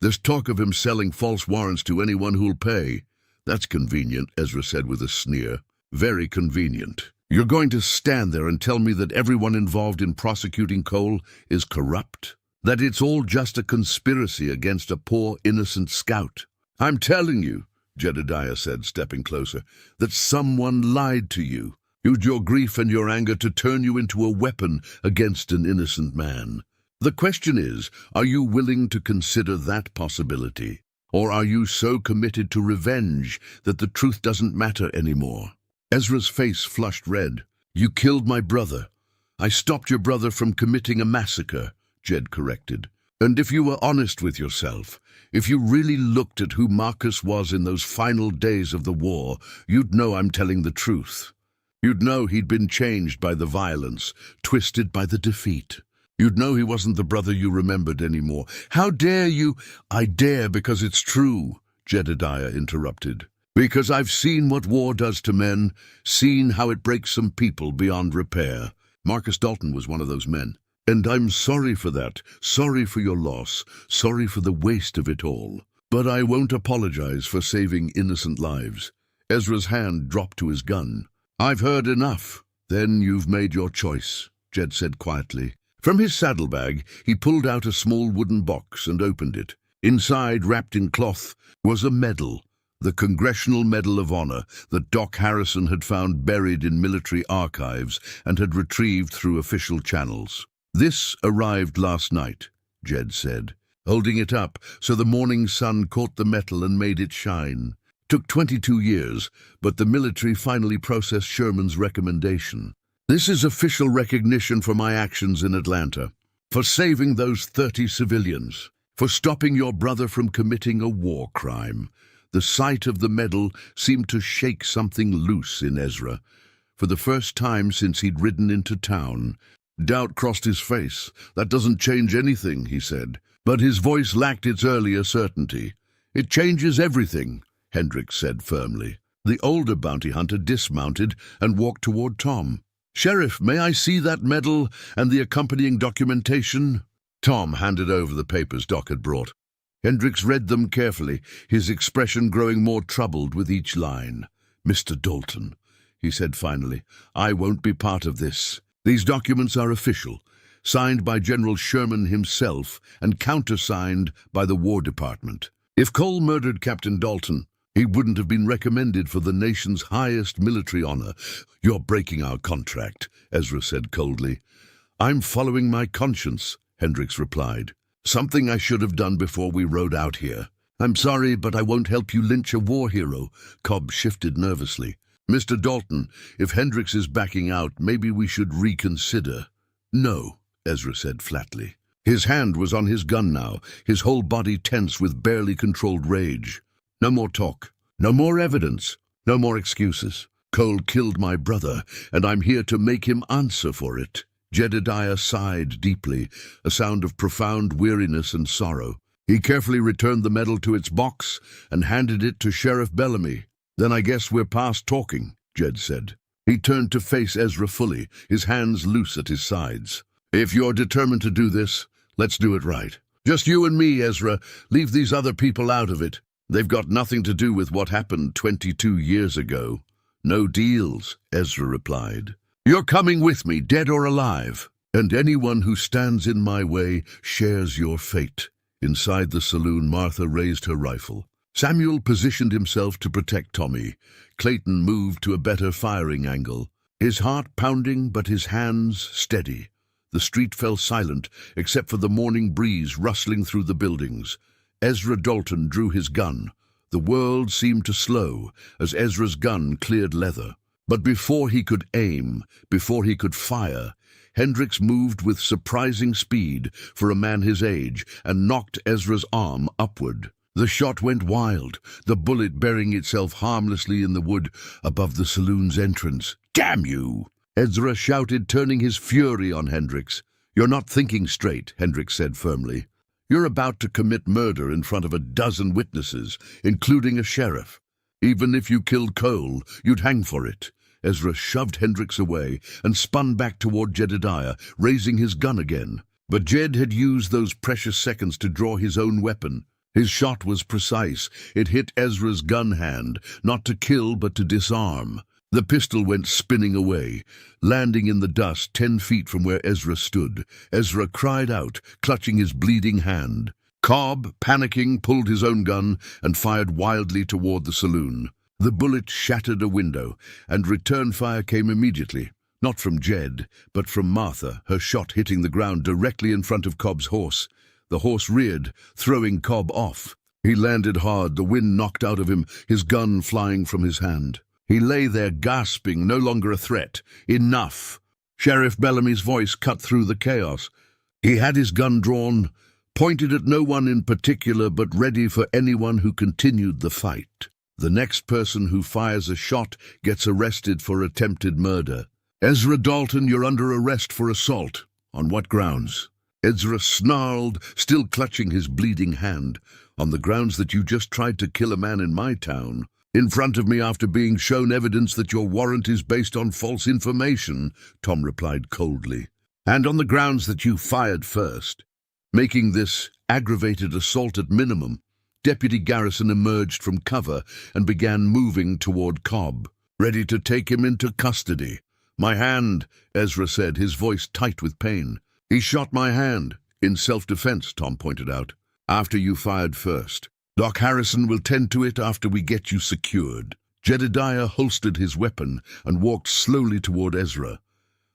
There's talk of him selling false warrants to anyone who'll pay. That's convenient, Ezra said with a sneer. Very convenient. You're going to stand there and tell me that everyone involved in prosecuting Cole is corrupt? That it's all just a conspiracy against a poor, innocent scout? I'm telling you, Jedediah said, stepping closer, that someone lied to you, used your grief and your anger to turn you into a weapon against an innocent man. The question is, are you willing to consider that possibility? Or are you so committed to revenge that the truth doesn't matter anymore? Ezra's face flushed red. You killed my brother. I stopped your brother from committing a massacre, Jed corrected. And if you were honest with yourself, if you really looked at who Marcus was in those final days of the war, you'd know I'm telling the truth. You'd know he'd been changed by the violence, twisted by the defeat. You'd know he wasn't the brother you remembered anymore. How dare you? I dare because it's true, Jedediah interrupted. Because I've seen what war does to men, seen how it breaks some people beyond repair. Marcus Dalton was one of those men. And I'm sorry for that, sorry for your loss, sorry for the waste of it all. But I won't apologize for saving innocent lives. Ezra's hand dropped to his gun. I've heard enough. Then you've made your choice, Jed said quietly. From his saddlebag, he pulled out a small wooden box and opened it. Inside, wrapped in cloth, was a medal, the Congressional Medal of Honor that Doc Harrison had found buried in military archives and had retrieved through official channels. This arrived last night, Jed said, holding it up so the morning sun caught the metal and made it shine. Took 22 years, but the military finally processed Sherman's recommendation. This is official recognition for my actions in Atlanta, for saving those 30 civilians, for stopping your brother from committing a war crime. The sight of the medal seemed to shake something loose in Ezra. For the first time since he'd ridden into town, doubt crossed his face. That doesn't change anything, he said. But his voice lacked its earlier certainty. It changes everything, Hendricks said firmly. The older bounty hunter dismounted and walked toward Tom. Sheriff, may I see that medal and the accompanying documentation? Tom handed over the papers Doc had brought. Hendricks read them carefully, his expression growing more troubled with each line. Mr. Dalton, he said finally, I won't be part of this. These documents are official, signed by General Sherman himself and countersigned by the War Department. If Cole murdered Captain Dalton, he wouldn't have been recommended for the nation's highest military honor. You're breaking our contract, Ezra said coldly. I'm following my conscience, Hendricks replied. Something I should have done before we rode out here. I'm sorry, but I won't help you lynch a war hero. Cobb shifted nervously. Mr. Dalton, if Hendricks is backing out, maybe we should reconsider. No, Ezra said flatly. His hand was on his gun now, his whole body tense with barely controlled rage. No more talk, no more evidence, no more excuses. Cole killed my brother, and I'm here to make him answer for it. Jedediah sighed deeply, a sound of profound weariness and sorrow. He carefully returned the medal to its box and handed it to Sheriff Bellamy. Then I guess we're past talking, Jed said. He turned to face Ezra fully, his hands loose at his sides. If you're determined to do this, let's do it right. Just you and me, Ezra. Leave these other people out of it. They've got nothing to do with what happened 22 years ago. No deals, Ezra replied. You're coming with me, dead or alive, and anyone who stands in my way shares your fate. Inside the saloon, Martha raised her rifle. Samuel positioned himself to protect Tommy. Clayton moved to a better firing angle, his heart pounding but his hands steady. The street fell silent, except for the morning breeze rustling through the buildings. Ezra Dalton drew his gun. The world seemed to slow as Ezra's gun cleared leather. But before he could aim, before he could fire, Hendricks moved with surprising speed for a man his age and knocked Ezra's arm upward. The shot went wild, the bullet burying itself harmlessly in the wood above the saloon's entrance. "Damn you!" Ezra shouted, turning his fury on Hendricks. "You're not thinking straight," Hendricks said firmly. "You're about to commit murder in front of a dozen witnesses, including a sheriff. Even if you killed Cole, you'd hang for it." Ezra shoved Hendricks away and spun back toward Jedediah, raising his gun again. But Jed had used those precious seconds to draw his own weapon. His shot was precise. It hit Ezra's gun hand, not to kill but to disarm. The pistol went spinning away, landing in the dust 10 feet from where Ezra stood. Ezra cried out, clutching his bleeding hand. Cobb, panicking, pulled his own gun and fired wildly toward the saloon. The bullet shattered a window, and return fire came immediately. Not from Jed, but from Martha, her shot hitting the ground directly in front of Cobb's horse. The horse reared, throwing Cobb off. He landed hard, the wind knocked out of him, his gun flying from his hand. He lay there gasping, no longer a threat. Enough! Sheriff Bellamy's voice cut through the chaos. He had his gun drawn, pointed at no one in particular but ready for anyone who continued the fight. The next person who fires a shot gets arrested for attempted murder. Ezra Dalton, you're under arrest for assault. On what grounds? Ezra snarled, still clutching his bleeding hand. On the grounds that you just tried to kill a man in my town. In front of me after being shown evidence that your warrant is based on false information, Tom replied coldly. And on the grounds that you fired first. Making this aggravated assault at minimum, Deputy Garrison emerged from cover and began moving toward Cobb, ready to take him into custody. My hand, Ezra said, his voice tight with pain. He shot my hand, in self-defense, Tom pointed out, after you fired first. Doc Harrison will tend to it after we get you secured. Jedediah holstered his weapon and walked slowly toward Ezra.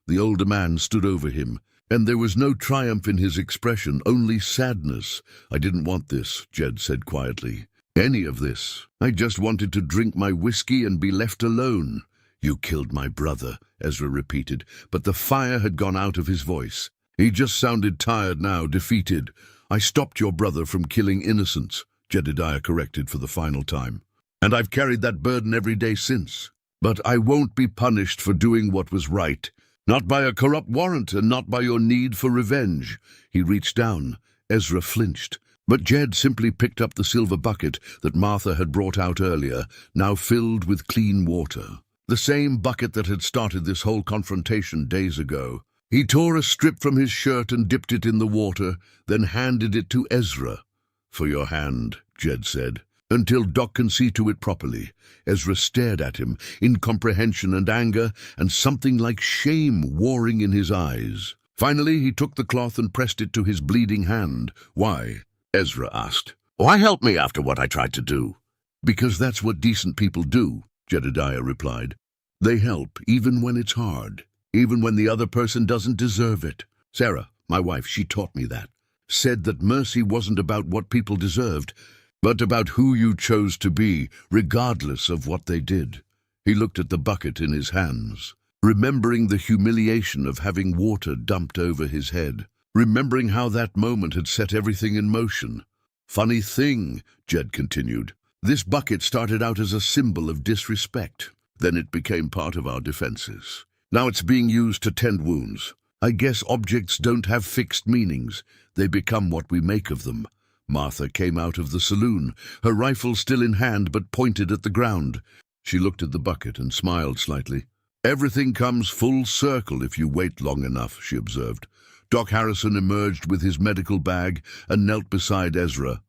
The older man stood over him, and there was no triumph in his expression, only sadness. I didn't want this, Jed said quietly. Any of this. I just wanted to drink my whiskey and be left alone. You killed my brother, Ezra repeated, but the fire had gone out of his voice. He just sounded tired now, defeated. I stopped your brother from killing innocents, Jedediah corrected for the final time. And I've carried that burden every day since. But I won't be punished for doing what was right. Not by a corrupt warrant and not by your need for revenge. He reached down. Ezra flinched. But Jed simply picked up the silver bucket that Martha had brought out earlier, now filled with clean water. The same bucket that had started this whole confrontation days ago. He tore a strip from his shirt and dipped it in the water, then handed it to Ezra. For your hand, Jed said, until Doc can see to it properly. Ezra stared at him, incomprehension and anger, and something like shame warring in his eyes. Finally, he took the cloth and pressed it to his bleeding hand. Why? Ezra asked. Why help me after what I tried to do? Because that's what decent people do, Jedediah replied. They help, even when it's hard, even when the other person doesn't deserve it. Sarah, my wife, she taught me that. Said that mercy wasn't about what people deserved, but about who you chose to be, regardless of what they did. He looked at the bucket in his hands, remembering the humiliation of having water dumped over his head, remembering how that moment had set everything in motion. Funny thing, Jed continued, this bucket started out as a symbol of disrespect. Then it became part of our defenses. Now it's being used to tend wounds. I guess objects don't have fixed meanings. They become what we make of them. Martha came out of the saloon, her rifle still in hand but pointed at the ground. She looked at the bucket and smiled slightly. Everything comes full circle if you wait long enough, she observed. Doc Harrison emerged with his medical bag and knelt beside Ezra.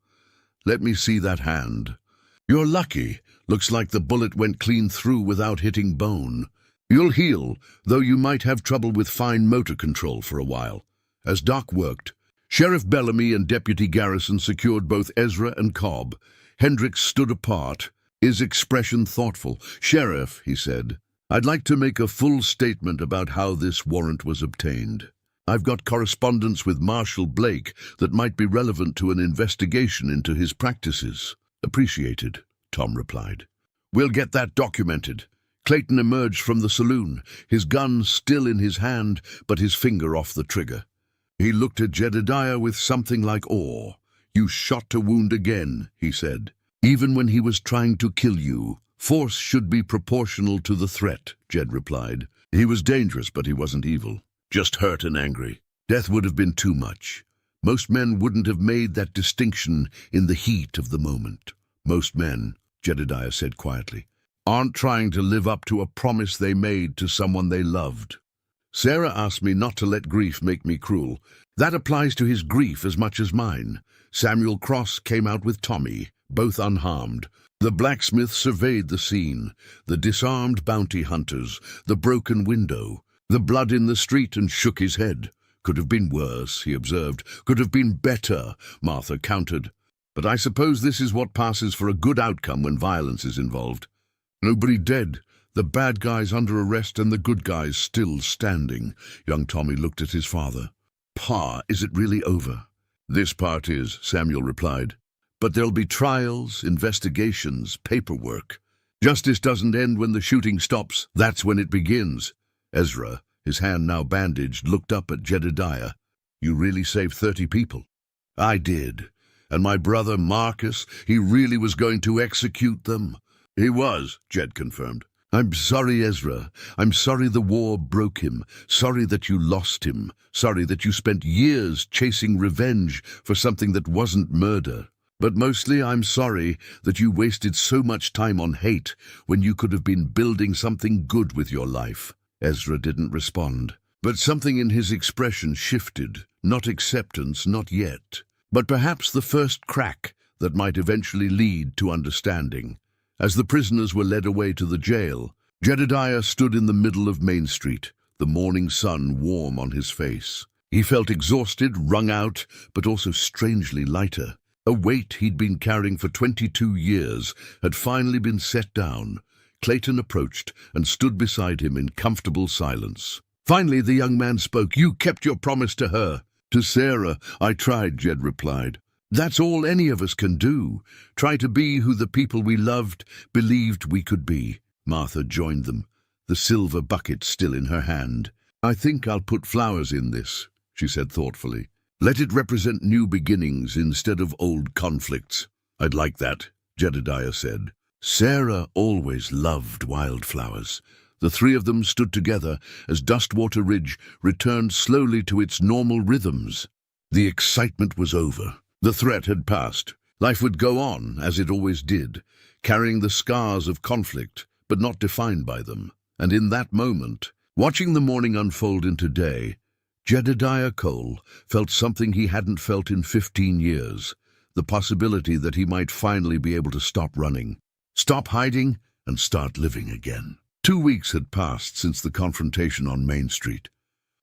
Let me see that hand. You're lucky. Looks like the bullet went clean through without hitting bone. You'll heal, though you might have trouble with fine motor control for a while. As Doc worked, Sheriff Bellamy and Deputy Garrison secured both Ezra and Cobb. Hendricks stood apart, his expression thoughtful. Sheriff, he said, I'd like to make a full statement about how this warrant was obtained. I've got correspondence with Marshal Blake that might be relevant to an investigation into his practices. Appreciated, Tom replied. We'll get that documented. Clayton emerged from the saloon, his gun still in his hand, but his finger off the trigger. He looked at Jedediah with something like awe. You shot to wound again, he said. Even when he was trying to kill you, force should be proportional to the threat, Jed replied. He was dangerous, but he wasn't evil. Just hurt and angry. Death would have been too much. Most men wouldn't have made that distinction in the heat of the moment. Most men, Jedediah said quietly, aren't trying to live up to a promise they made to someone they loved. Sarah asked me not to let grief make me cruel. That applies to his grief as much as mine. Samuel Cross came out with Tommy, both unharmed. The blacksmith surveyed the scene, the disarmed bounty hunters, the broken window, the blood in the street, and shook his head. Could have been worse, he observed. Could have been better, Martha countered. But I suppose this is what passes for a good outcome when violence is involved. Nobody dead, the bad guys under arrest and the good guys still standing. Young Tommy looked at his father. Pa, is it really over? This part is, Samuel replied. But there'll be trials, investigations, paperwork. Justice doesn't end when the shooting stops, that's when it begins. Ezra, his hand now bandaged, looked up at Jedediah. You really saved 30 people. I did. And my brother Marcus, he really was going to execute them? He was, Jed confirmed. I'm sorry, Ezra. I'm sorry the war broke him. Sorry that you lost him. Sorry that you spent years chasing revenge for something that wasn't murder. But mostly I'm sorry that you wasted so much time on hate when you could have been building something good with your life. Ezra didn't respond, but something in his expression shifted. Not acceptance, not yet, but perhaps the first crack that might eventually lead to understanding. As the prisoners were led away to the jail, Jedediah stood in the middle of Main Street, the morning sun warm on his face. He felt exhausted, wrung out, but also strangely lighter. A weight he'd been carrying for 22 years had finally been set down. Clayton approached and stood beside him in comfortable silence. Finally, the young man spoke. You kept your promise to her. To Sarah, I tried, Jed replied. That's all any of us can do. Try to be who the people we loved believed we could be. Martha joined them, the silver bucket still in her hand. I think I'll put flowers in this, she said thoughtfully. Let it represent new beginnings instead of old conflicts. I'd like that, Jedediah said. Sarah always loved wildflowers. The three of them stood together as Dustwater Ridge returned slowly to its normal rhythms. The excitement was over. The threat had passed. Life would go on, as it always did, carrying the scars of conflict, but not defined by them. And in that moment, watching the morning unfold into day, Jedediah Cole felt something he hadn't felt in 15 years, the possibility that he might finally be able to stop running, stop hiding, and start living again. 2 weeks had passed since the confrontation on Main Street,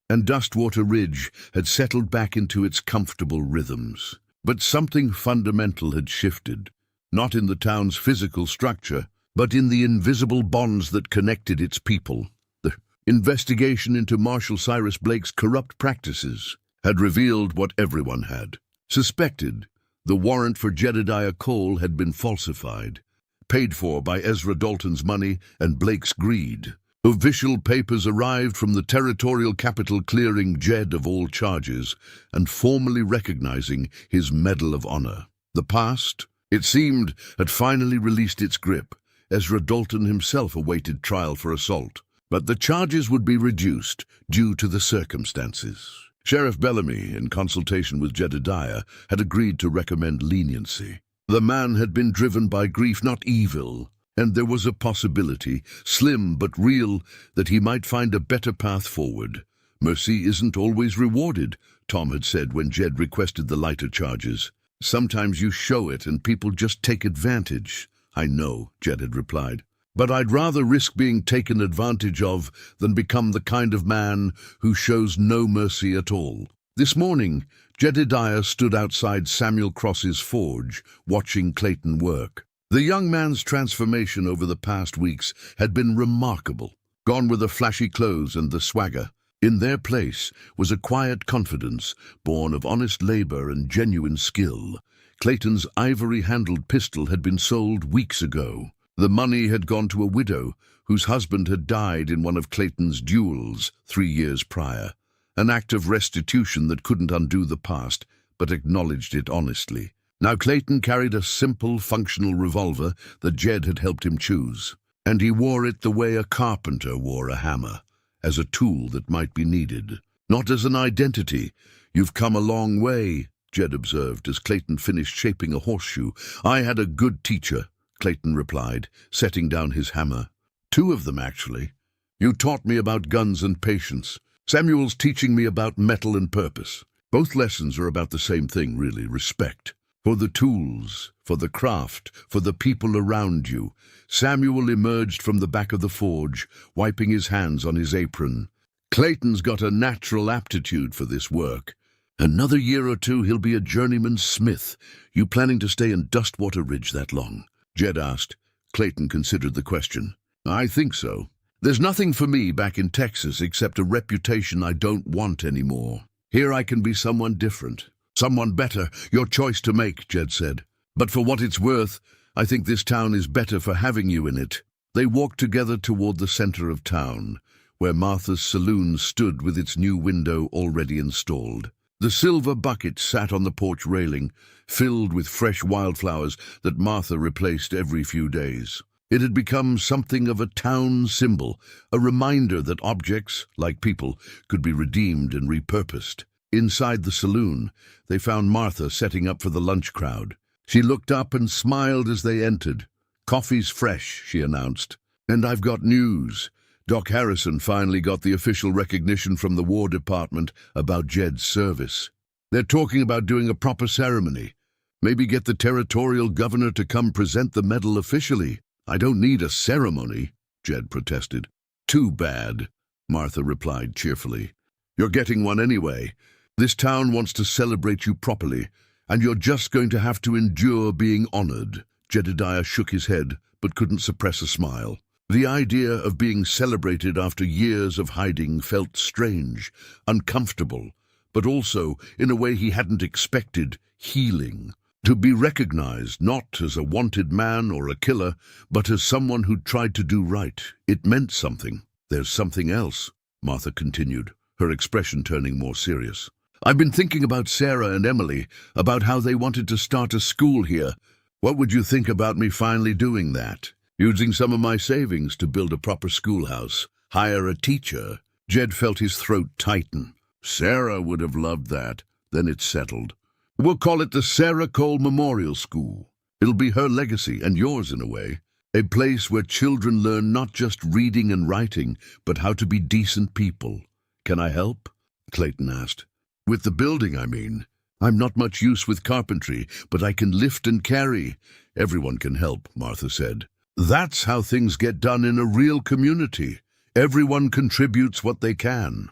and Dustwater Ridge had settled back into its comfortable rhythms. But something fundamental had shifted, not in the town's physical structure, but in the invisible bonds that connected its people. The investigation into Marshal Cyrus Blake's corrupt practices had revealed what everyone had suspected. The warrant for Jedediah Cole had been falsified, paid for by Ezra Dalton's money and Blake's greed. Official papers arrived from the territorial capital clearing Jed of all charges and formally recognizing his Medal of Honor. The past, it seemed, had finally released its grip. Ezra Dalton himself awaited trial for assault, but the charges would be reduced due to the circumstances. Sheriff Bellamy, in consultation with Jedediah, had agreed to recommend leniency. The man had been driven by grief, not evil, and there was a possibility, slim but real, that he might find a better path forward. Mercy isn't always rewarded, Tom had said when Jed requested the lighter charges. Sometimes you show it and people just take advantage. I know, Jed had replied, but I'd rather risk being taken advantage of than become the kind of man who shows no mercy at all. This morning, Jedediah stood outside Samuel Cross's forge, watching Clayton work. The young man's transformation over the past weeks had been remarkable. Gone were the flashy clothes and the swagger. In their place was a quiet confidence, born of honest labor and genuine skill. Clayton's ivory-handled pistol had been sold weeks ago. The money had gone to a widow whose husband had died in one of Clayton's duels 3 years prior. An act of restitution that couldn't undo the past, but acknowledged it honestly. Now Clayton carried a simple, functional revolver that Jed had helped him choose, and he wore it the way a carpenter wore a hammer, as a tool that might be needed, not as an identity. You've come a long way, Jed observed as Clayton finished shaping a horseshoe. I had a good teacher, Clayton replied, setting down his hammer. 2 of them, actually. You taught me about guns and patience. Samuel's teaching me about metal and purpose. Both lessons are about the same thing, really, respect. For the tools, for the craft, for the people around you. Samuel emerged from the back of the forge, wiping his hands on his apron. Clayton's got a natural aptitude for this work. Another year or 2 he'll be a journeyman smith. You planning to stay in Dustwater Ridge that long? Jed asked. Clayton considered the question. I think so. There's nothing for me back in Texas except a reputation I don't want anymore. Here I can be someone different. Someone better, your choice to make, Jed said. But for what it's worth, I think this town is better for having you in it. They walked together toward the center of town, where Martha's saloon stood with its new window already installed. The silver bucket sat on the porch railing, filled with fresh wildflowers that Martha replaced every few days. It had become something of a town symbol, a reminder that objects, like people, could be redeemed and repurposed. Inside the saloon, they found Martha setting up for the lunch crowd. She looked up and smiled as they entered. "Coffee's fresh," she announced. "And I've got news. Doc Harrison finally got the official recognition from the War Department about Jed's service. They're talking about doing a proper ceremony. Maybe get the territorial governor to come present the medal officially." "I don't need a ceremony," Jed protested. "Too bad," Martha replied cheerfully. "You're getting one anyway. This town wants to celebrate you properly, and you're just going to have to endure being honored." Jedediah shook his head, but couldn't suppress a smile. The idea of being celebrated after years of hiding felt strange, uncomfortable, but also, in a way he hadn't expected, healing. To be recognized not as a wanted man or a killer, but as someone who'd tried to do right, it meant something. "There's something else," Martha continued, her expression turning more serious. "I've been thinking about Sarah and Emily, about how they wanted to start a school here. What would you think about me finally doing that? Using some of my savings to build a proper schoolhouse, hire a teacher?" Jed felt his throat tighten. "Sarah would have loved that." Then it settled. "We'll call it the Sarah Cole Memorial School. It'll be her legacy, and yours in a way. A place where children learn not just reading and writing, but how to be decent people." "Can I help?" Clayton asked. "With the building, I mean. I'm not much use with carpentry, but I can lift and carry." "Everyone can help," Martha said. "That's how things get done in a real community. Everyone contributes what they can."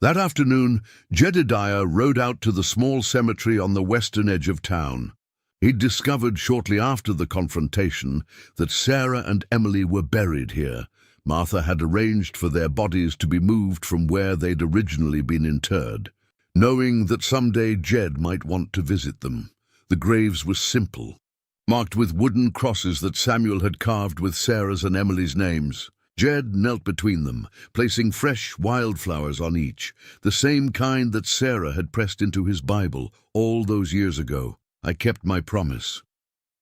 That afternoon, Jedediah rode out to the small cemetery on the western edge of town. He'd discovered shortly after the confrontation that Sarah and Emily were buried here. Martha had arranged for their bodies to be moved from where they'd originally been interred, knowing that someday Jed might want to visit them. The graves were simple, marked with wooden crosses that Samuel had carved with Sarah's and Emily's names. Jed knelt between them, placing fresh wildflowers on each, the same kind that Sarah had pressed into his Bible all those years ago. "I kept my promise,"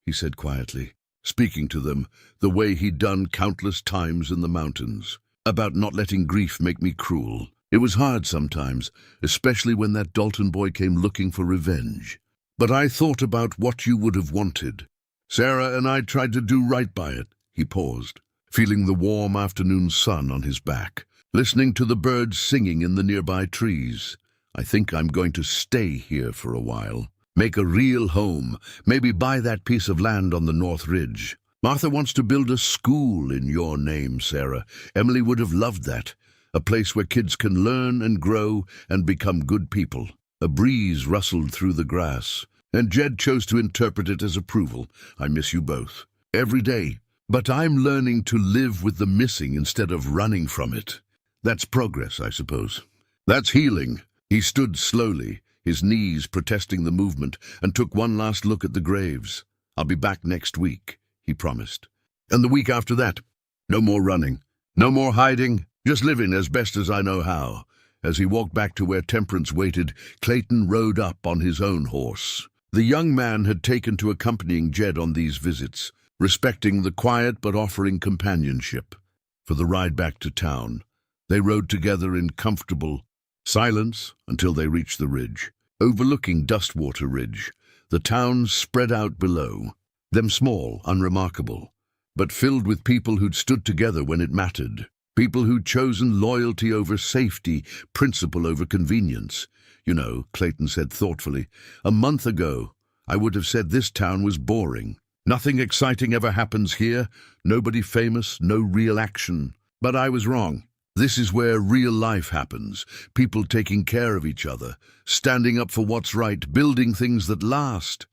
he said quietly, speaking to them the way he'd done countless times in the mountains, about not letting grief make me cruel. It was hard sometimes, especially when that Dalton boy came looking for revenge. But I thought about what you would have wanted. Sarah and I tried to do right by it." He paused, feeling the warm afternoon sun on his back, listening to the birds singing in the nearby trees. "I think I'm going to stay here for a while. Make a real home, maybe buy that piece of land on the North Ridge. Martha wants to build a school in your name, Sarah. Emily would have loved that. A place where kids can learn and grow and become good people." A breeze rustled through the grass, and Jed chose to interpret it as approval. "I miss you both. Every day. But I'm learning to live with the missing instead of running from it. That's progress, I suppose. That's healing." He stood slowly, his knees protesting the movement, and took one last look at the graves. "I'll be back next week," he promised. "And the week after that. No more running. No more hiding. Just living as best as I know how." As he walked back to where Temperance waited, Clayton rode up on his own horse. The young man had taken to accompanying Jed on these visits, respecting the quiet but offering companionship. For the ride back to town, they rode together in comfortable silence until they reached the ridge. Overlooking Dustwater Ridge, the town spread out below, them small, unremarkable, but filled with people who'd stood together when it mattered. People who'd chosen loyalty over safety, principle over convenience. "You know," Clayton said thoughtfully, "a month ago, I would have said this town was boring. Nothing exciting ever happens here, nobody famous, no real action. But I was wrong. This is where real life happens, people taking care of each other, standing up for what's right, building things that last."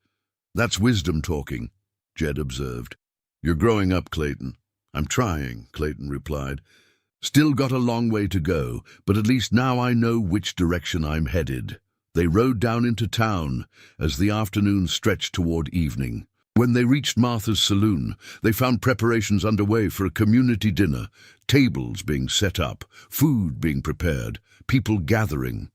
"That's wisdom talking," Jed observed. "You're growing up, Clayton." "I'm trying," Clayton replied. "Still got a long way to go, but at least now I know which direction I'm headed." They rode down into town as the afternoon stretched toward evening. When they reached Martha's saloon, they found preparations underway for a community dinner, tables being set up, food being prepared, people gathering.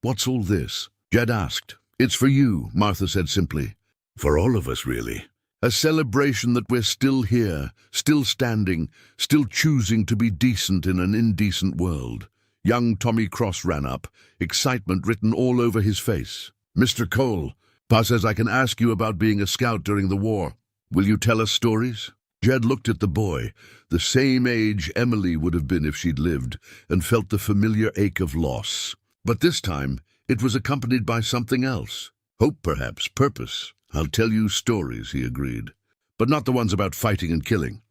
"What's all this?" Jed asked. "It's for you," Martha said simply. "For all of us, really. A celebration that we're still here, still standing, still choosing to be decent in an indecent world." Young Tommy Cross ran up, excitement written all over his face. "Mr. Cole, Pa says I can ask you about being a scout during the war. Will you tell us stories?" Jed looked at the boy, the same age Emily would have been if she'd lived, and felt the familiar ache of loss. But this time, it was accompanied by something else. Hope, perhaps, purpose. "I'll tell you stories," he agreed. "But not the ones about fighting and killing.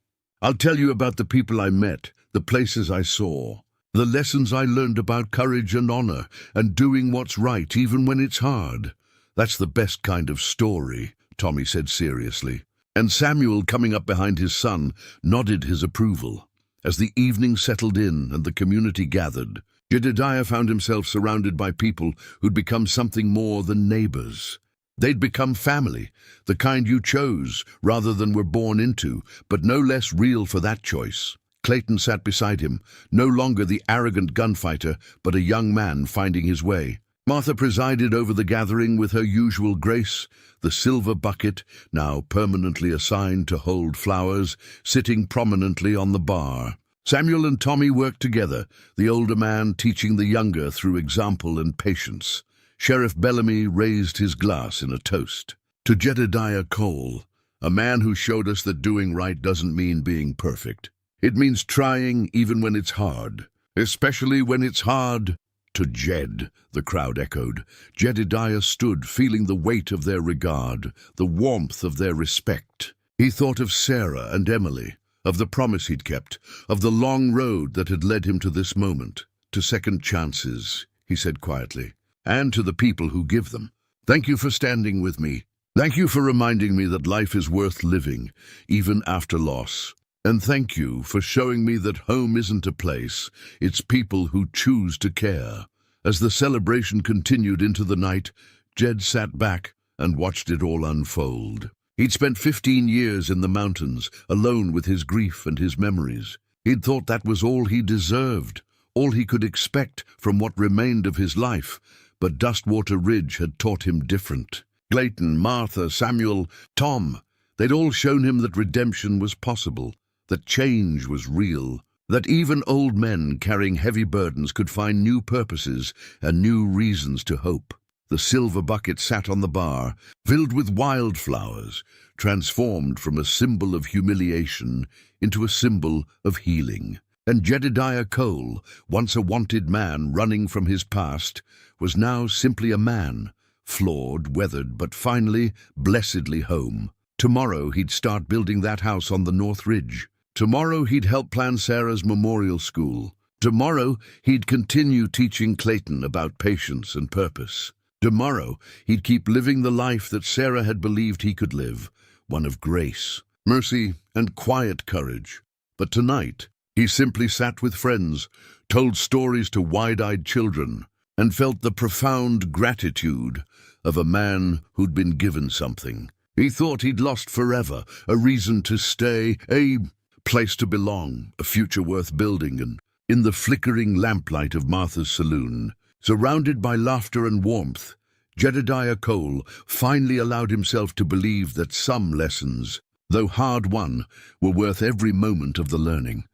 I'll tell you about the people I met, the places I saw, the lessons I learned about courage and honor, and doing what's right even when it's hard. That's the best kind of story," Tommy said seriously. And Samuel, coming up behind his son, nodded his approval. As the evening settled in and the community gathered, Jedediah found himself surrounded by people who'd become something more than neighbors. They'd become family, the kind you chose rather than were born into, but no less real for that choice. Clayton sat beside him, no longer the arrogant gunfighter, but a young man finding his way. Martha presided over the gathering with her usual grace, the silver bucket, now permanently assigned to hold flowers, sitting prominently on the bar. Samuel and Tommy worked together, the older man teaching the younger through example and patience. Sheriff Bellamy raised his glass in a toast. "To Jedediah Cole, a man who showed us that doing right doesn't mean being perfect. It means trying even when it's hard, especially when it's hard." "To Jed," the crowd echoed. Jedediah stood, feeling the weight of their regard, the warmth of their respect. He thought of Sarah and Emily, of the promise he'd kept, of the long road that had led him to this moment. "To second chances," he said quietly, "and to the people who give them. Thank you for standing with me. Thank you for reminding me that life is worth living, even after loss. And thank you for showing me that home isn't a place, it's people who choose to care." As the celebration continued into the night, Jed sat back and watched it all unfold. He'd spent 15 years in the mountains, alone with his grief and his memories. He'd thought that was all he deserved, all he could expect from what remained of his life, but Dustwater Ridge had taught him different. Clayton, Martha, Samuel, Tom, they'd all shown him that redemption was possible, that change was real, that even old men carrying heavy burdens could find new purposes and new reasons to hope. The silver bucket sat on the bar, filled with wildflowers, transformed from a symbol of humiliation into a symbol of healing. And Jedediah Cole, once a wanted man running from his past, was now simply a man, flawed, weathered, but finally, blessedly home. Tomorrow he'd start building that house on the North Ridge. Tomorrow he'd help plan Sarah's memorial school. Tomorrow he'd continue teaching Clayton about patience and purpose. Tomorrow he'd keep living the life that Sarah had believed he could live, one of grace, mercy, and quiet courage. But tonight, he simply sat with friends, told stories to wide-eyed children, and felt the profound gratitude of a man who'd been given something. He thought he'd lost forever, a reason to stay, a place to belong, a future worth building, and in the flickering lamplight of Martha's saloon, surrounded by laughter and warmth, Jedediah Cole finally allowed himself to believe that some lessons, though hard won, were worth every moment of the learning.